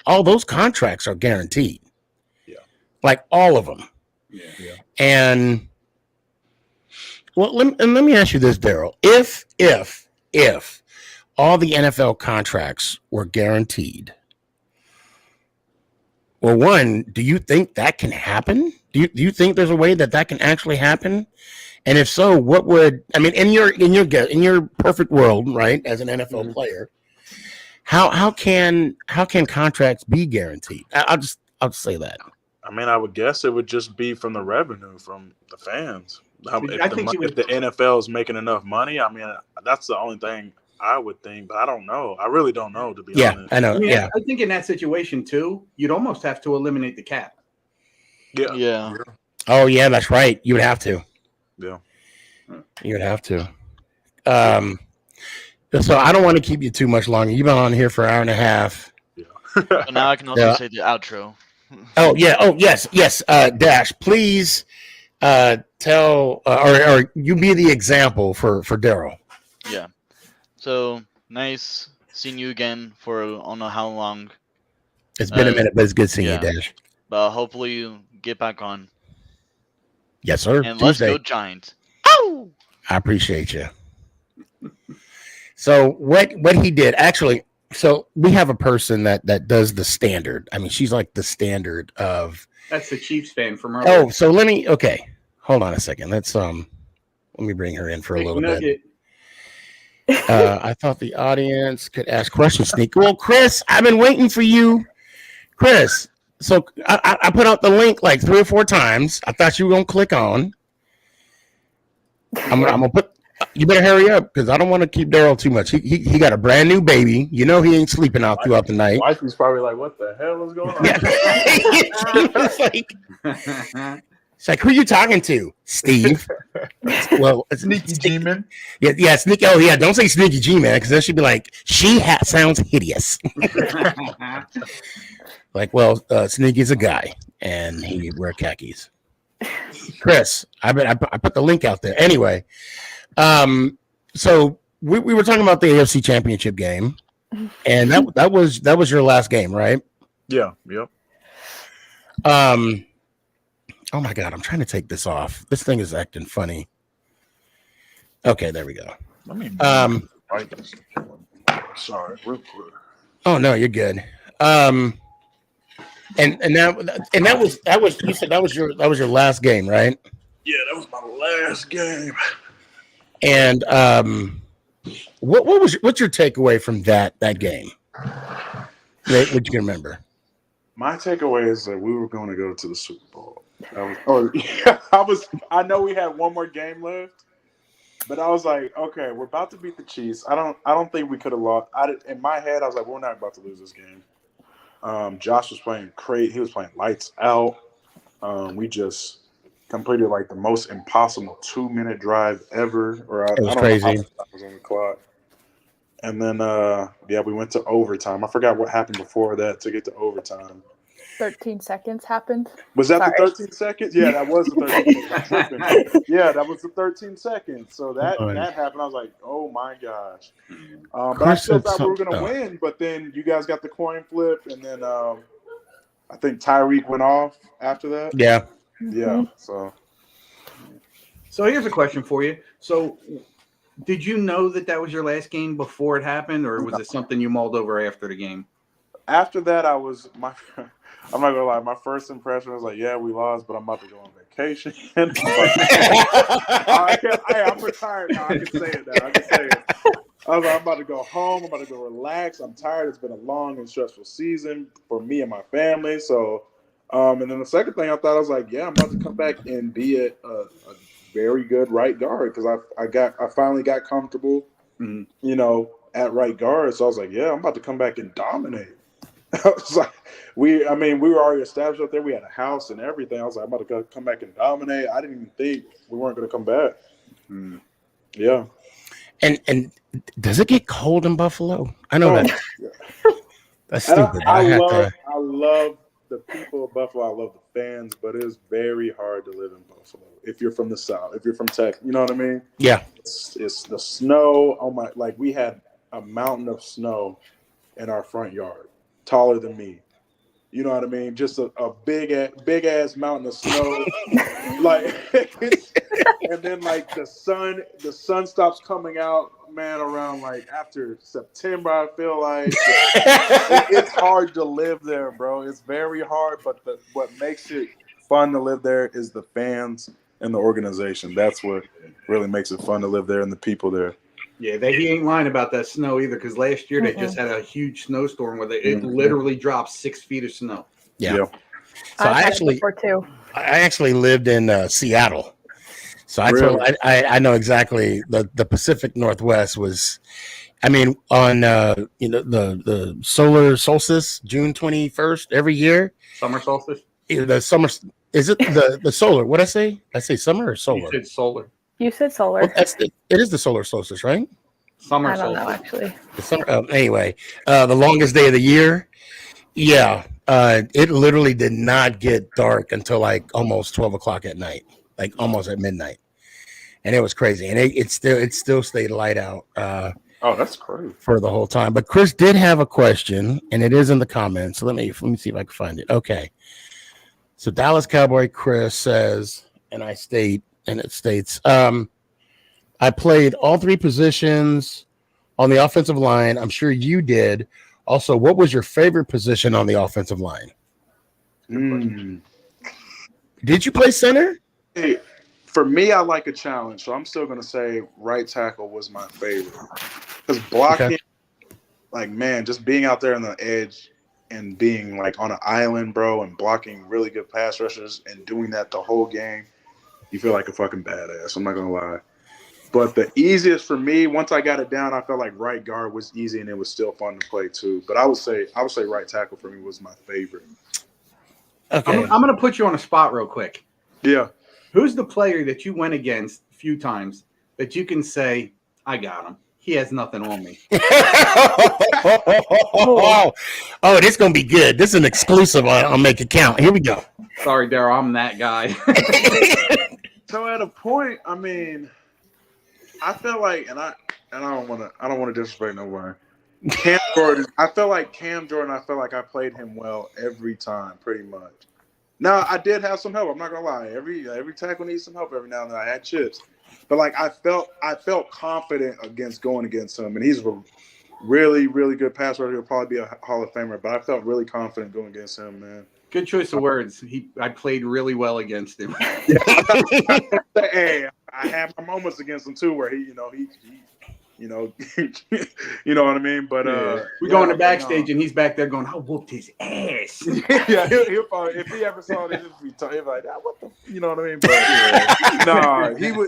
all those contracts are guaranteed.
Yeah,
like all of them.
Yeah.
And let me ask you this, Daryl: if all the NFL contracts were guaranteed, well, one, do you think that can happen? Do you think there's a way that can actually happen? And if so, what would in your perfect world, right? As an NFL player, how can contracts be guaranteed? I'll just say that.
I would guess it would just be from the revenue from the fans. If the NFL is making enough money, that's the only thing I would think, but I don't know. I really don't know, to be honest.
I know.
I think in that situation too, you'd almost have to eliminate the cap.
Yeah.
Oh yeah, that's right. You would have to.
Yeah.
You would have to. So I don't want to keep you too much longer. You've been on here for an hour and a half.
Yeah.
But now I can also say the outro.
Oh yeah. Oh yes. Dash, please tell or you be the example for Daryl.
Yeah. So nice seeing you again for I don't know how long.
It's been a minute, but it's good seeing you, Dash.
But hopefully you get back on.
Yes, sir.
And Tuesday. Let's go Giants.
Oh, I appreciate you. So what he did actually. So we have a person that does the standard. She's like the standard of.
That's the Chiefs fan from earlier.
Oh, so okay. Hold on a second. Let me bring her in for a little bit. I thought the audience could ask questions, Sneak. Well, Chris, I've been waiting for you. Chris, so I put out the link like 3 or 4 times. I thought you were going to click on. I'm going to put, you better hurry up because I don't want to keep Daryl too much. He got a brand new baby. He ain't sleeping out throughout the night.
Wifey's probably like, what the hell is going on?
It's like, who are you talking to? Steve. Well,
Sneaky G, man.
Yeah, Sneaky. Oh, yeah, don't say Sneaky G, man, because then she'd be like, sounds hideous. Like, well, Sneaky's a guy, and he wear khakis. Chris, I put the link out there. Anyway, so we were talking about the AFC Championship game, and that was your last game, right?
Yeah. Yep.
Oh my God, I'm trying to take this off. This thing is acting funny. Okay, there we go.
Sorry, real quick.
Oh no, you're good. And that was you said that was your last game, right?
Yeah, that was my last game.
And what's your takeaway from that game? What you can remember?
My takeaway is that we were going to go to the Super Bowl. I know we had one more game left, but I was like, okay, we're about to beat the Chiefs. I don't think we could have lost. In my head, I was like, we're not about to lose this game. Josh was playing crazy. He was playing lights out. We just completed like the most impossible 2-minute drive ever.
It was crazy.
I was on the clock. And then, we went to overtime. I forgot what happened before that to get to overtime.
13 seconds happened.
Was that
Sorry.
the 13 seconds? Yeah, that was the 13 seconds. Yeah, that was the 13 seconds. So that happened. I was like, oh my gosh. But I still thought we were going to win. But then you guys got the coin flip. And then I think Tyreek went off after that.
Yeah.
Yeah.
So here's a question for you. So did you know that was your last game before it happened? Or was it something you mulled over after the game?
After that, I'm not gonna lie. My first impression was like, "Yeah, we lost, but I'm about to go on vacation." I'm retired now. I can say it now. I was like, I'm about to go home. I'm about to go relax. I'm tired. It's been a long and stressful season for me and my family. So, and then the second thing I thought, I was like, "Yeah, I'm about to come back and be a very good right guard because I finally got comfortable, at right guard. So I was like, yeah, I'm about to come back and dominate." I was like, we were already established out there. We had a house and everything. I was like, I'm about to come back and dominate. I didn't even think we weren't going to come back. Yeah.
And does it get cold in Buffalo? I know that's stupid.
I love the people of Buffalo. I love the fans, but it is very hard to live in Buffalo if you're from the South, if you're from Texas. You know what I mean?
Yeah.
It's the snow. Oh my! Like we had a mountain of snow in our front yard, taller than me. You know what I mean? Just a big ass mountain of snow. Like, and then like the sun stops coming out, man, around like after September. I feel like it's hard to live there, bro. It's very hard, but what makes it fun to live there is the fans and the organization. That's what really makes it fun to live there and the people there.
Yeah, he ain't lying about that snow either, because last year they just had a huge snowstorm where it literally dropped 6 feet of snow.
Yeah. So I actually lived in Seattle. So I know exactly the Pacific Northwest was, on the solar solstice, June 21st every year.
Summer solstice?
The summer, is it the solar? What'd I say? I say summer or solar?
You said solar.
You said solar.
Well, it is the solar solstice, right?
Summer
I don't
solstice.
know, actually.
The summer. Anyway, the longest day of the year. Yeah, it literally did not get dark until like almost 12 o'clock at night, like almost at midnight, and it was crazy. And it still stayed light out.
Oh, that's crazy
for the whole time. But Chris did have a question, and it is in the comments. So let me see if I can find it. Okay. So Dallas Cowboy Chris says, and it states, I played all 3 positions on the offensive line. I'm sure you did. Also, what was your favorite position on the offensive line? Did you play center?
Hey, for me, I like a challenge, so I'm still going to say right tackle was my favorite. Because blocking, like, man, just being out there on the edge and being, like, on an island, bro, and blocking really good pass rushers and doing that the whole game, you feel like a fucking badass. I'm not going to lie. But the easiest for me, once I got it down, I felt like right guard was easy and it was still fun to play too. But I would say right tackle for me was my favorite.
Okay. I'm going to put you on a spot real quick.
Yeah.
Who's the player that you went against a few times that you can say, I got him? He has nothing on me.
Oh, this is going to be good. This is an exclusive. I'll make it count. Here we go.
Sorry, Daryl. I'm that guy.
So at a point, I mean, I felt like, and I don't want to disrespect nobody. Cam Jordan, I felt like I played him well every time, pretty much. Now I did have some help. I'm not gonna lie. Every tackle needs some help every now and then. I had chips, but like I felt confident going against him, and he's a really, really good pass rusher. He'll probably be a Hall of Famer, but I felt really confident going against him, man.
Good choice of words. I played really well against him.
Hey, I had my moments against him too, where he you know what I mean. But
we go in the backstage and he's back there going, "I whooped his ass."
Yeah, he'll probably, if he ever saw this, he'll be like, "What the?" You know what I mean? But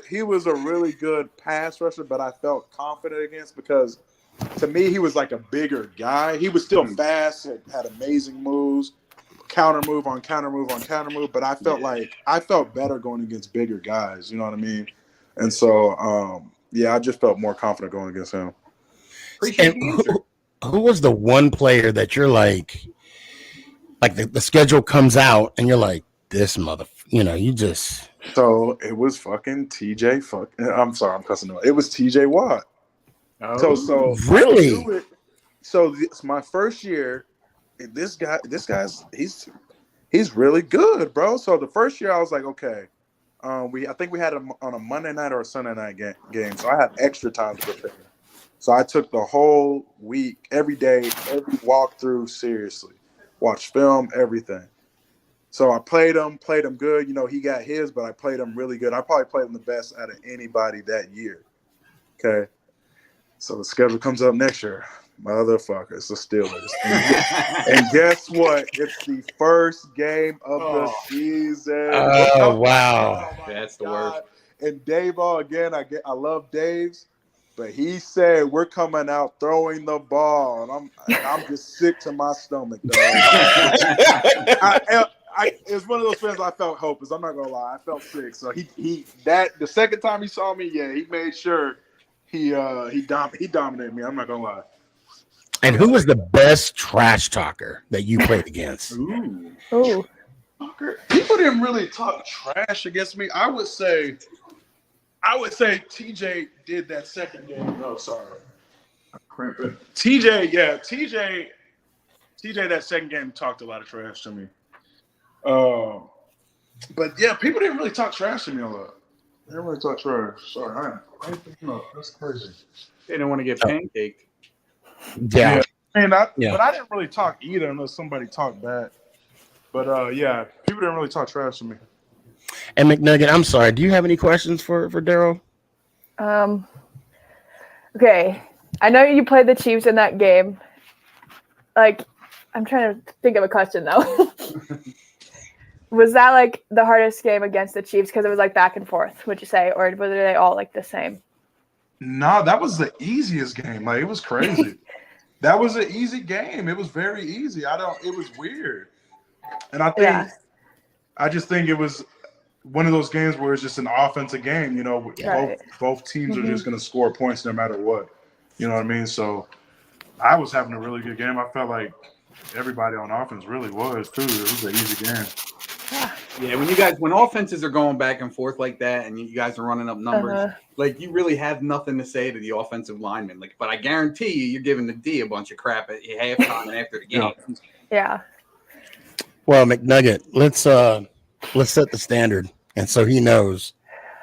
he was a really good pass rusher, but I felt confident against because to me he was like a bigger guy. He was still fast, had amazing moves. Counter move on counter move on counter move, but I felt better going against bigger guys, you know what I mean? And so I just felt more confident going against him.
And who was the one player that you're like Like the schedule comes out and you're like, this you just.
So it was fucking TJ. I'm sorry, I'm cussing out. It was TJ Watt.
Oh,
so really?
It's my first year. And this guy's he's really good, bro. So the first year I was like, okay, I think we had him on a Monday night or a Sunday night game. So I had extra time to prepare. So I took the whole week, every day, every walkthrough seriously, watched film, everything. So I played him good. He got his, but I played him really good. I probably played him the best out of anybody that year. Okay. So the schedule comes up next year. Motherfuckers, the Steelers. And guess what? It's the first game of the season.
Oh, wow.
That's the worst.
And Dave, again, I love Dave's, but he said we're coming out throwing the ball, and I'm just sick to my stomach, dog. It's one of those fans I felt hopeless. I'm not gonna lie, I felt sick. So the second time he saw me, he made sure he dominated me. I'm not gonna lie.
And who was the best trash talker that you played against?
Oh.
People didn't really talk trash against me. I would say TJ did that second game. No, sorry. I'm cramping. TJ, that second game talked a lot of trash to me. But yeah, people didn't really talk trash to me a lot. They didn't really talk trash. Sorry, I ain't thinking of that's crazy.
They don't want to get pancaked.
Yeah.
But I didn't really talk either unless somebody talked bad. But people didn't really talk trash to me.
And McNugget, I'm sorry. Do you have any questions for Daryl?
Okay. I know you played the Chiefs in that game. Like, I'm trying to think of a question though. Was that like the hardest game against the Chiefs because it was like back and forth? Would you say, or were they all like the same?
No, that was the easiest game. Like, it was crazy. That was an easy game. It was very easy. It was weird. And I just think it was one of those games where it's just an offensive game, both teams are just going to score points no matter what. You know what I mean? So I was having a really good game. I felt like everybody on offense really was too. It was an easy game.
Yeah, when offenses are going back and forth like that, and you guys are running up numbers, like you really have nothing to say to the offensive linemen. Like, but I guarantee you're giving the D a bunch of crap at halftime and after the game.
Yeah.
Well, McNugget, let's set the standard, and so he knows.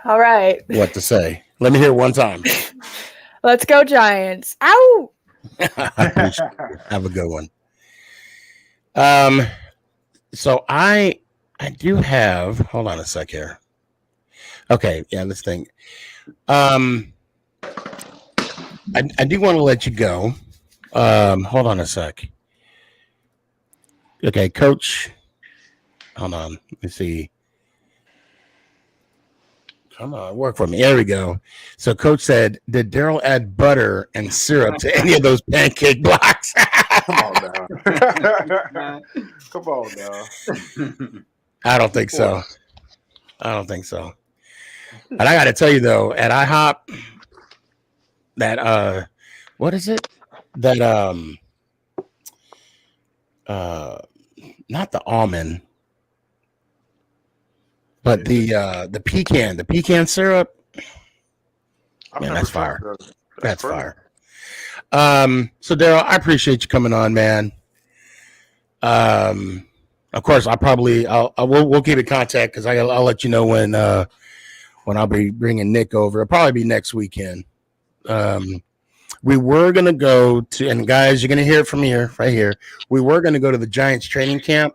All right.
What to say. Let me hear it one time.
Let's go Giants! Ow!
I appreciate it. Have a good one. So I do have. Hold on a sec here. Okay, yeah, let's think. I do want to let you go. Hold on a sec. Okay, Coach. Hold on. Let me see. Come on, work for me. There we go. So Coach said, did Daryl add butter and syrup to any of those pancake blocks?
Come on now. Come on now.
I don't think so. And I got to tell you, though, at IHOP, that, what is it? That, not the almond, but the pecan syrup. Man, that's fire. That's fire. So Daryl, I appreciate you coming on, man. Of course, we'll keep in contact because I'll let you know when I'll be bringing Nick over. It'll probably be next weekend. We were gonna go to, and guys, you're gonna hear it from here, right here. We were gonna go to the Giants training camp,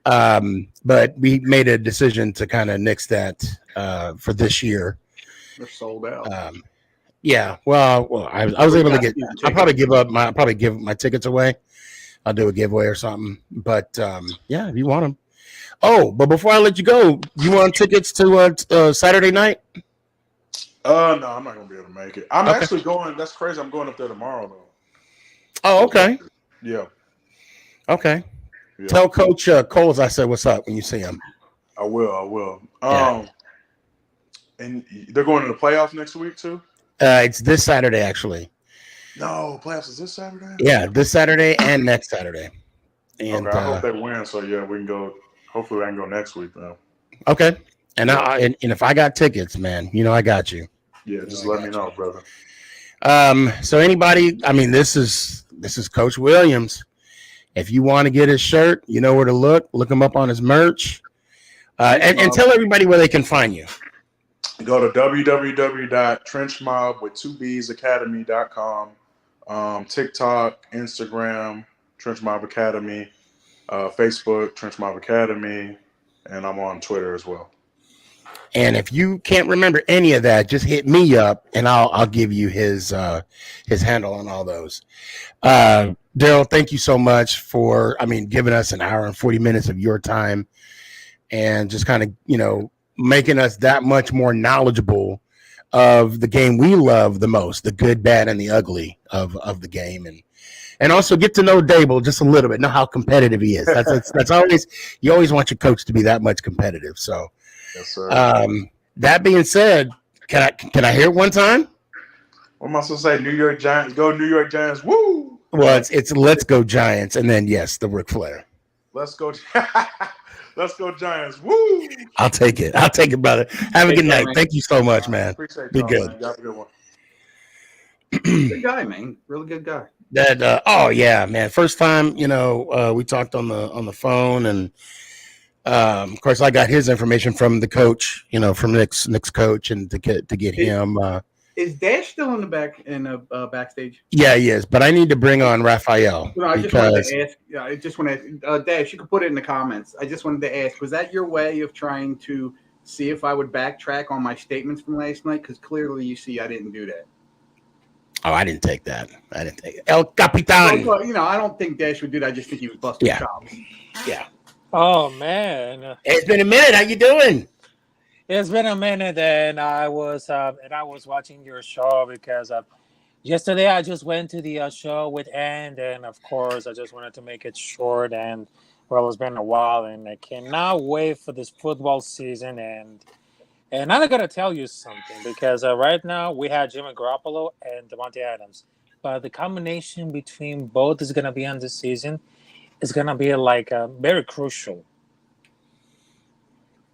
but we made a decision to kind of nix that for this year.
They're sold out.
Yeah, well, I was able to get. I'll probably give my tickets away. I'll do a giveaway or something. But yeah, if you want them. Oh, but before I let you go, you want tickets to Saturday night?
No, I'm not gonna be able to make it. I'm actually going. That's crazy. I'm going up there tomorrow though.
Oh, okay.
Yeah.
Okay.
Yeah.
Tell Coach Coles I said what's up when you see him.
I will.
Yeah.
And they're going to the playoffs next week too?
It's this Saturday, actually.
No, playoffs is this Saturday?
Yeah, this Saturday and next Saturday. And
okay, I hope they win. So yeah, we can go. Hopefully, I can go next week though.
Okay, and and if I got tickets, man, I got you.
Yeah, just let me know, brother.
So anybody, I mean, this is Coach Williams. If you want to get his shirt, you know where to look. Look him up on his merch. And tell everybody where they can find you.
Go to www.trenchmobwith2bsacademy.com. TikTok, Instagram, Trench Mob Academy, Facebook, Trench Mob Academy, and I'm on Twitter as well.
And if you can't remember any of that, just hit me up and I'll give you his handle on all those. Daryl, thank you so much for giving us an hour and 40 minutes of your time and just kind of making us that much more knowledgeable of the game we love the most, the good, bad, and the ugly of the game, and also get to know Dable just a little bit, know how competitive he is. That's always, you always want your coach to be that much competitive. So,
yes, sir.
That being said, can I hear it one time?
What am I supposed to say? New York Giants, go New York Giants, woo!
Well, it's let's go Giants, and then yes, the Ric Flair.
Let's go, let's go Giants, woo!
I'll take it, brother. Have a good night. Thank you so much, man.
Appreciate
Be
y'all,
good.
Man. You have a good one.
Good guy, man. Really good guy.
That oh yeah, man. First time, we talked on the phone, and of course I got his information from the coach, from Nick's coach, and to get him.
Is Dash still in the backstage?
Yeah, he is. But I need to bring on Raphael.
No, I just wanted to ask. Yeah, I just want to Dash. You can put it in the comments. I just wanted to ask: was that your way of trying to see if I would backtrack on my statements from last night? Because clearly, you see, I didn't do that.
Oh, I didn't take that. El Capitan.
Well, I don't think Dash would do that. I just think he was busting chops.
Yeah.
Oh man,
it's been a minute. How you doing?
It's been a minute, and I was watching your show because yesterday I just went to the show with Ann, and of course I just wanted to make it short. And well, it's been a while, and I cannot wait for this football season. And I'm gonna tell you something because right now we have Jimmy Garoppolo and Davante Adams, but the combination between both is gonna be on this season. It's gonna be very crucial.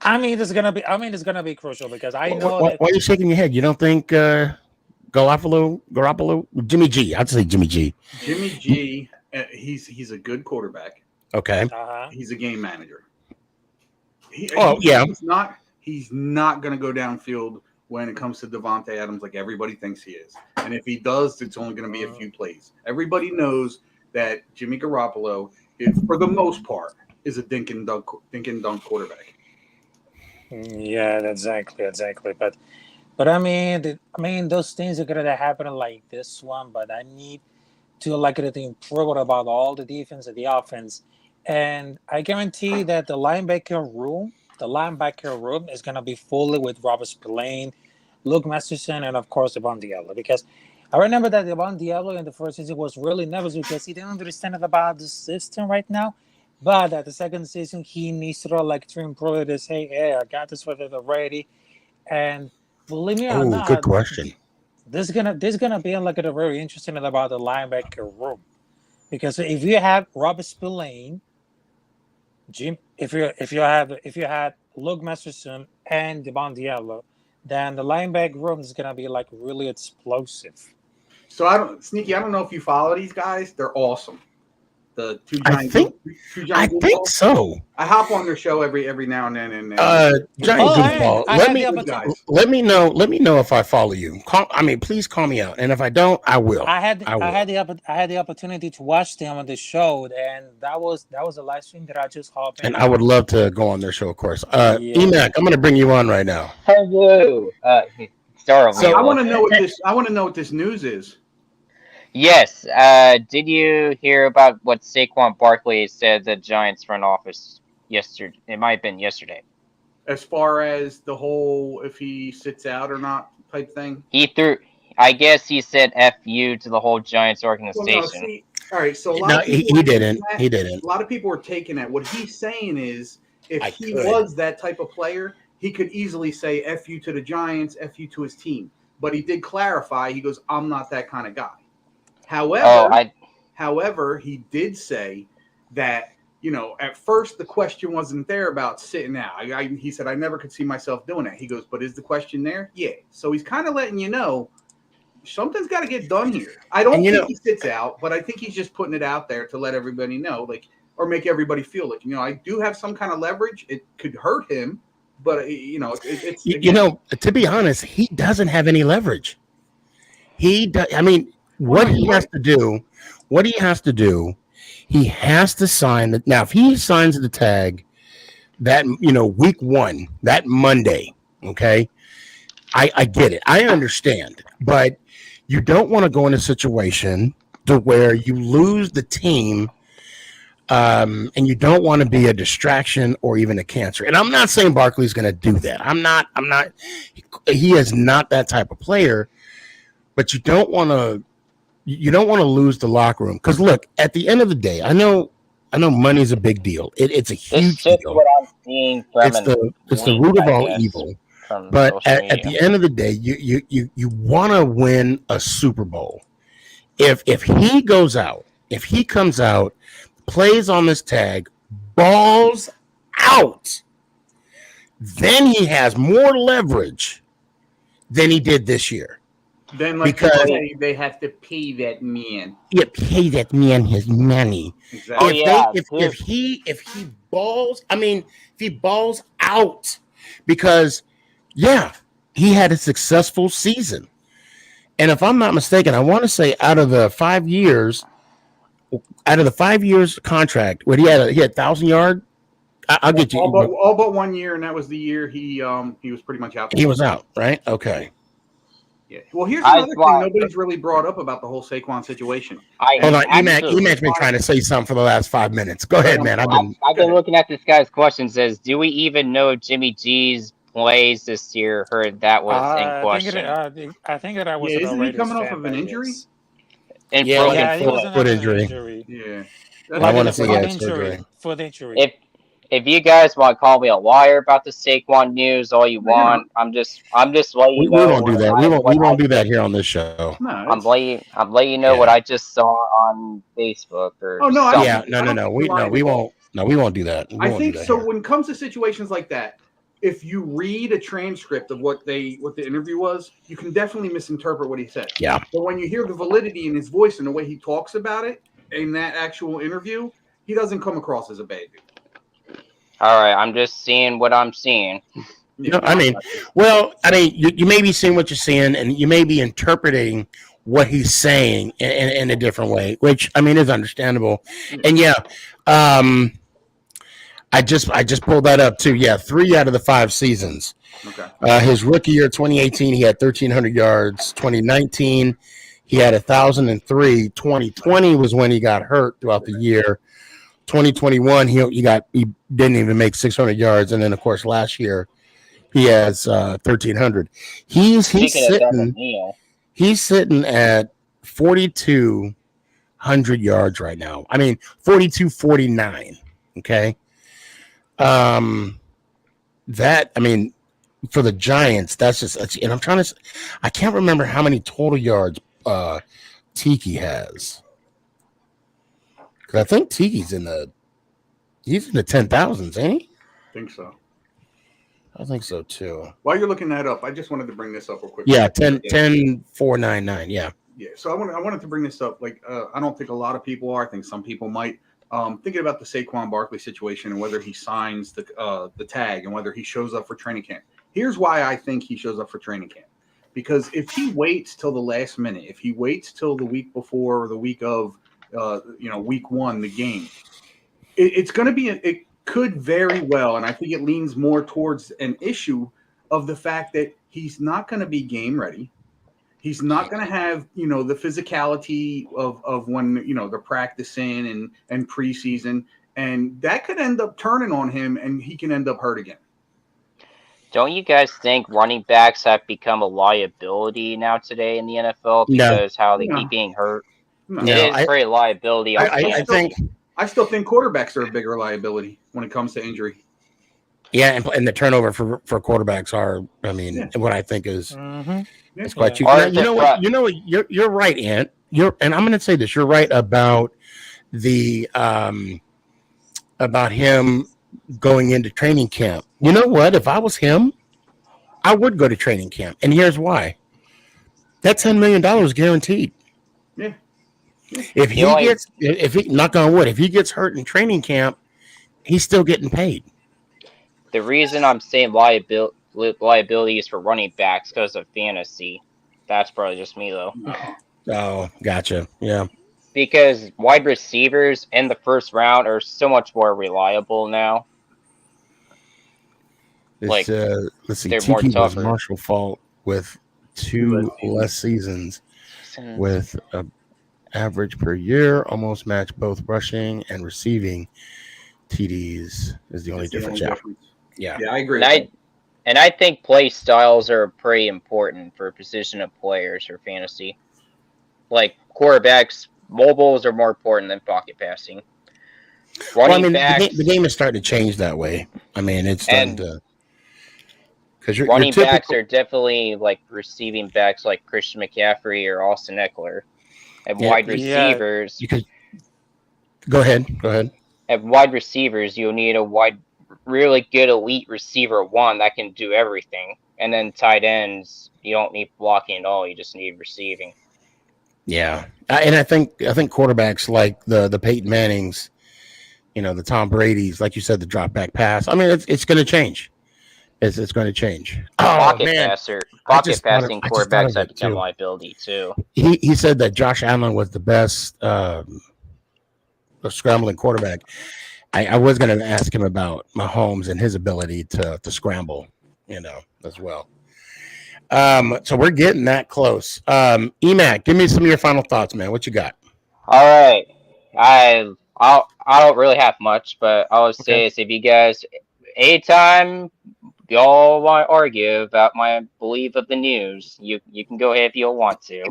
It's gonna be crucial because I know.
Why are you shaking your head? You don't think Garoppolo, Jimmy G? I'd say Jimmy G.
Jimmy G. He's a good quarterback.
Okay.
He's a game manager. He's not gonna go downfield when it comes to Davante Adams like everybody thinks he is. And if he does, it's only gonna be a few plays. Everybody knows that Jimmy Garoppolo, for the most part, is a dink and dunk quarterback.
Yeah, exactly. But those things are gonna happen like this one. But I need to improve about all the defense and the offense, and I guarantee that the linebacker room is gonna be fully with Robert Spillane, Luke Masterson, and of course Devon Diallo. Because I remember that Devon Diallo in the first season was really nervous because he didn't understand about the system right now. But at the second season, he needs to improve it to say, "Hey, I got this with it already." And believe me or not,
good question.
This is gonna be a very interesting about the linebacker room, because if you have Robert Spillane, Jim, if you had Luke Masterson and Devon Diallo, then the linebacker room is gonna be really explosive.
So I don't know if you follow these guys. They're awesome. The two giant.
I think so.
I hop on their show every now and then.
Giant goofball. Let me know if I follow you. Please call me out, and if I don't, I will.
I had the opportunity to watch them on the show, and that was the live stream that I just hopped in.
And I would love to go on their show, of course. Emac, I'm going to bring you on right now.
Hello.
So I want to know what this news is.
Yes. Did you hear about what Saquon Barkley said the Giants front office yesterday? It might have been yesterday.
As far as the whole if he sits out or not type thing?
I guess he said F you to the whole Giants organization.
All right, so
he didn't. He didn't.
A lot of people are taking that. What he's saying is if he was that type of player, he could easily say F you to the Giants, F you to his team. But he did clarify, he goes, I'm not that kind of guy. However, he did say that, at first the question wasn't there about sitting out. He said, I never could see myself doing that. He goes, but is the question there? Yeah. So he's kind of letting you know something's got to get done here. I don't think he sits out, but I think he's just putting it out there to let everybody know, or make everybody feel like, I do have some kind of leverage. It could hurt him, but it's
to be honest, he doesn't have any leverage. He does. I mean, what he has to do, he has to sign. Now, if he signs the tag that, week 1, that Monday, okay, I get it. I understand. But you don't want to go in a situation to where you lose the team, and you don't want to be a distraction or even a cancer. And I'm not saying Barkley's going to do that. I'm not. He is not that type of player. But you don't want to lose the locker room, because look, at the end of the day, I know money's a big deal. It's a huge deal.
What I'm seeing from
it's the root of all evil. But at the end of the day, you want to win a Super Bowl. If he goes out, if he comes out, plays on this tag, balls out, then he has more leverage than he did this year.
Then,
because
they have to pay that man.
Yeah, pay that man his money.
Exactly.
If he balls, if he balls out, because he had a successful season, and if I'm not mistaken, I want to say out of the 5 years contract, where he had 1,000 yard. I'll get you
all but 1 year, and that was the year he was pretty much out.
He was out, right? Okay.
Yeah. Well, here's another thing nobody's really brought up about the whole Saquon situation.
Hold on, Emac's been trying to say something for the last 5 minutes. Go ahead, man.
I've been looking at this guy's question. Says, do we even know Jimmy G's plays this year? Heard that was in question.
I think that I was.
Isn't he coming off of an injury?
And
he was
foot injury.
Yeah.
I want to see that surgery.
Foot injury.
If you guys want to call me a liar about the Saquon news, all you want, I'm just letting you know.
We won't do that. We won't do that here on this show.
No, I'm letting you know what I just saw on Facebook or.
Oh no!
No. We won't. No, we won't do that.
I think so. When it comes to situations like that, if you read a transcript of what the interview was, you can definitely misinterpret what he said.
Yeah.
But when you hear the validity in his voice and the way he talks about it in that actual interview, he doesn't come across as a bad dude.
All right, I'm just seeing what I'm seeing.
No, you may be seeing what you're seeing, and you may be interpreting what he's saying in a different way, which is understandable. And I just pulled that up too. Yeah, 3 out of the 5 seasons.
Okay.
His rookie year, 2018, he had 1,300 yards. 2019, he had 1,003. 2020 was when he got hurt throughout the year. 2021, he didn't even make 600 yards, and then of course last year he has 1,300. He's sitting at 4,200 yards right now. 4,249. Okay, for the Giants, that's just. And I can't remember how many total yards Tiki has. I think Tiki's in the 10,000s, ain't he?
I think so.
I think so too.
While you're looking that up, I just wanted to bring this up real quick.
Yeah, 10,499. Yeah.
Yeah. So I wanted to bring this up. I don't think a lot of people are. I think some people might. Thinking about the Saquon Barkley situation and whether he signs the tag and whether he shows up for training camp. Here's why I think he shows up for training camp. Because if he waits till the last minute, if he waits till the week before or the week of week 1, the game, it's going to be, it could very well, and I think it leans more towards an issue of the fact that he's not going to be game ready. He's not going to have, the physicality of when, they're practicing and preseason, and that could end up turning on him and he can end up hurt again.
Don't you guys think running backs have become a liability now today in the NFL because how they keep being hurt? It is great liability.
I still think quarterbacks are a bigger liability when it comes to injury.
Yeah, and the turnover for quarterbacks are, what I think is it's quite cheap. You know what? You're right, Ant. And I'm going to say this. You're right about the about him going into training camp. You know what? If I was him, I would go to training camp. And here's why. That $10 million guaranteed.
Yeah.
If he knock on wood, if he gets hurt in training camp, he's still getting paid.
The reason I'm saying liability is for running backs because of fantasy. That's probably just me though.
Oh, gotcha. Yeah.
Because wide receivers in the first round are so much more reliable now.
Let's see.
They're
Tiki
more
was
tougher.
Marshall Fault with 2 less seasons with an average per year, almost match both rushing and receiving TDs is the only difference. Yeah,
I agree.
And I think play styles are pretty important for position of players for fantasy. Like quarterbacks, mobiles are more important than pocket passing. Backs,
the game is starting to change that way. I mean, it's starting to. Because
running backs are definitely like receiving backs like Christian McCaffrey or Austin Eckler. And wide receivers.
Go ahead.
At wide receivers, you'll need a really good elite receiver one that can do everything. And then tight ends, you don't need blocking at all. You just need receiving.
Yeah, and I think quarterbacks like the Peyton Mannings, the Tom Brady's, like you said, the drop back pass. I mean, it's going to change. It's going to change.
Pocket passing quarterbacks have become a liability too.
He said that Josh Allen was the best scrambling quarterback. I was going to ask him about Mahomes and his ability to scramble, as well. So we're getting that close. EMAC, give me some of your final thoughts, man. What you got?
All right. I don't really have much, but I would say is if you guys, anytime y'all want to argue about my belief of the news, you can go ahead if you want to.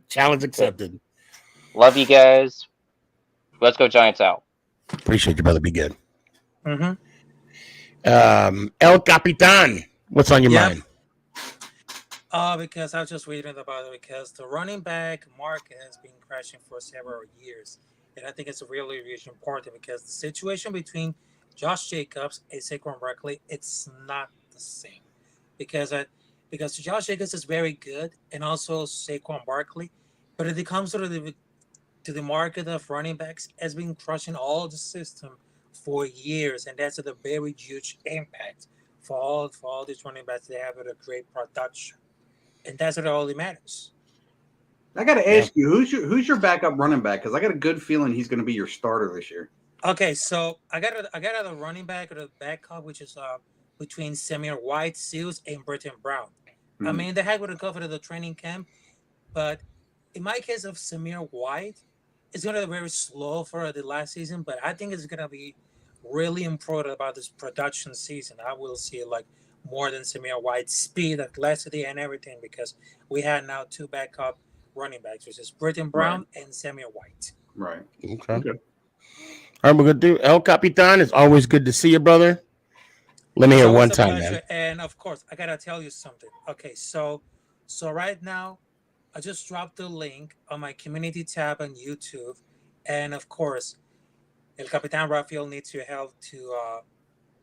Challenge accepted.
Love you guys. Let's go Giants out.
Appreciate you, brother. Be good.
Mm-hmm.
El Capitan, what's on your mind?
Because I was just reading about it because the running back market has been crashing for several years. And I think it's really, really important because the situation between Josh Jacobs and Saquon Barkley, it's not the same. Because Josh Jacobs is very good and also Saquon Barkley. But if it comes to the market of running backs, has been crushing all the system for years. And that's a very huge impact for all these running backs. They have a great production. And that's what all that matters.
I got to ask you, who's your backup running back? Because I got a good feeling he's going to be your starter this year.
Okay, so I got a running back or the backup, which is between Samir White, Seals, and Britton Brown. Mm-hmm. I mean, they had to go for the training camp, but in my case of Samir White, it's going to be very slow for the last season, but I think it's going to be really important about this production season. I will see like more than Samir White's speed, athleticity, and everything because we had now 2 backup running backs, which is Britton Brown and Samir White.
Right.
Okay. All right, we're going to do El Capitan. It's always good to see you, brother. Let me hear one time, man.
And of course, I got to tell you something. Okay, so right now, I just dropped the link on my community tab on YouTube. And of course, El Capitan Rafael needs your help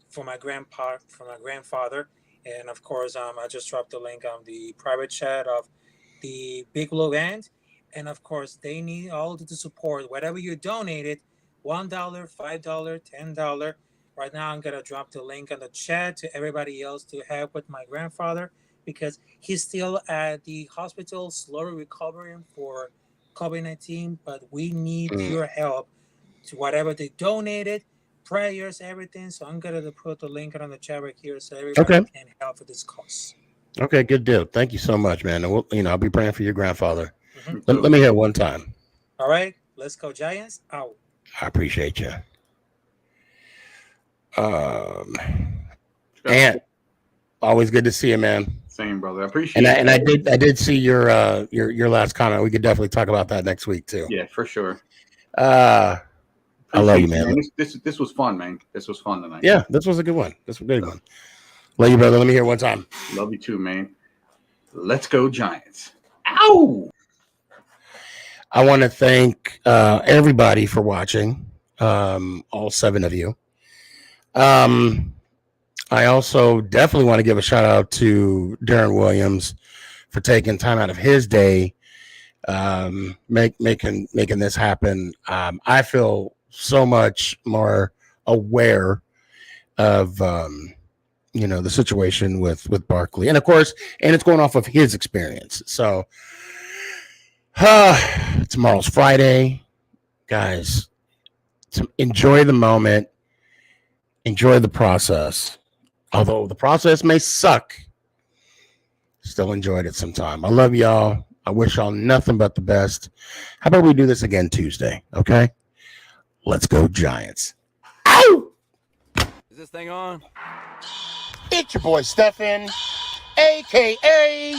for my grandfather. And of course, I just dropped the link on the private chat of the Big Blue Band. And of course, they need all the support. Whatever you donated, $1, $5, $10. Right now, I'm going to drop the link on the chat to everybody else to help with my grandfather because he's still at the hospital, slowly recovering for COVID-19. But we need your help to whatever they donated, prayers, everything. So I'm going to put the link on the chat right here so everybody can help with this cause.
Okay, good deal. Thank you so much, man. And I'll be praying for your grandfather. Mm-hmm. Let me hear one time.
All right, let's go Giants. Out.
I appreciate you. And always good to see you, man.
Same, brother. I appreciate it.
And I did see your last comment. We could definitely talk about that next week too.
Yeah, for sure.
I love you, man.
This was fun, man. This was fun tonight.
Yeah, this was a good one. This was a good one. Love you, brother. Let me hear one time.
Love you too, man. Let's go Giants. Ow!
I want to thank everybody for watching. all 7 of you. I also definitely want to give a shout out to Darren Williams for taking time out of his day, making this happen. I feel so much more aware of the situation with Barkley, and of course, and it's going off of his experience. So tomorrow's Friday, guys. Enjoy the moment, enjoy the process. Although the process may suck, still enjoyed it sometime. I love y'all. I wish y'all nothing but the best. How about we do this again Tuesday? Okay, let's go Giants. Ow!
Is this thing on?
It's your boy Stefan, aka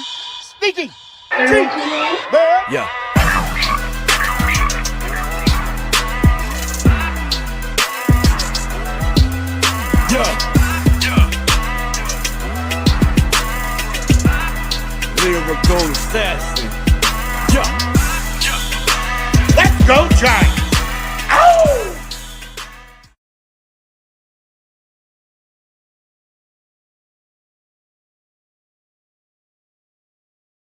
Sneaky.
Yeah. Lyrical assassin.
Let's go Giants.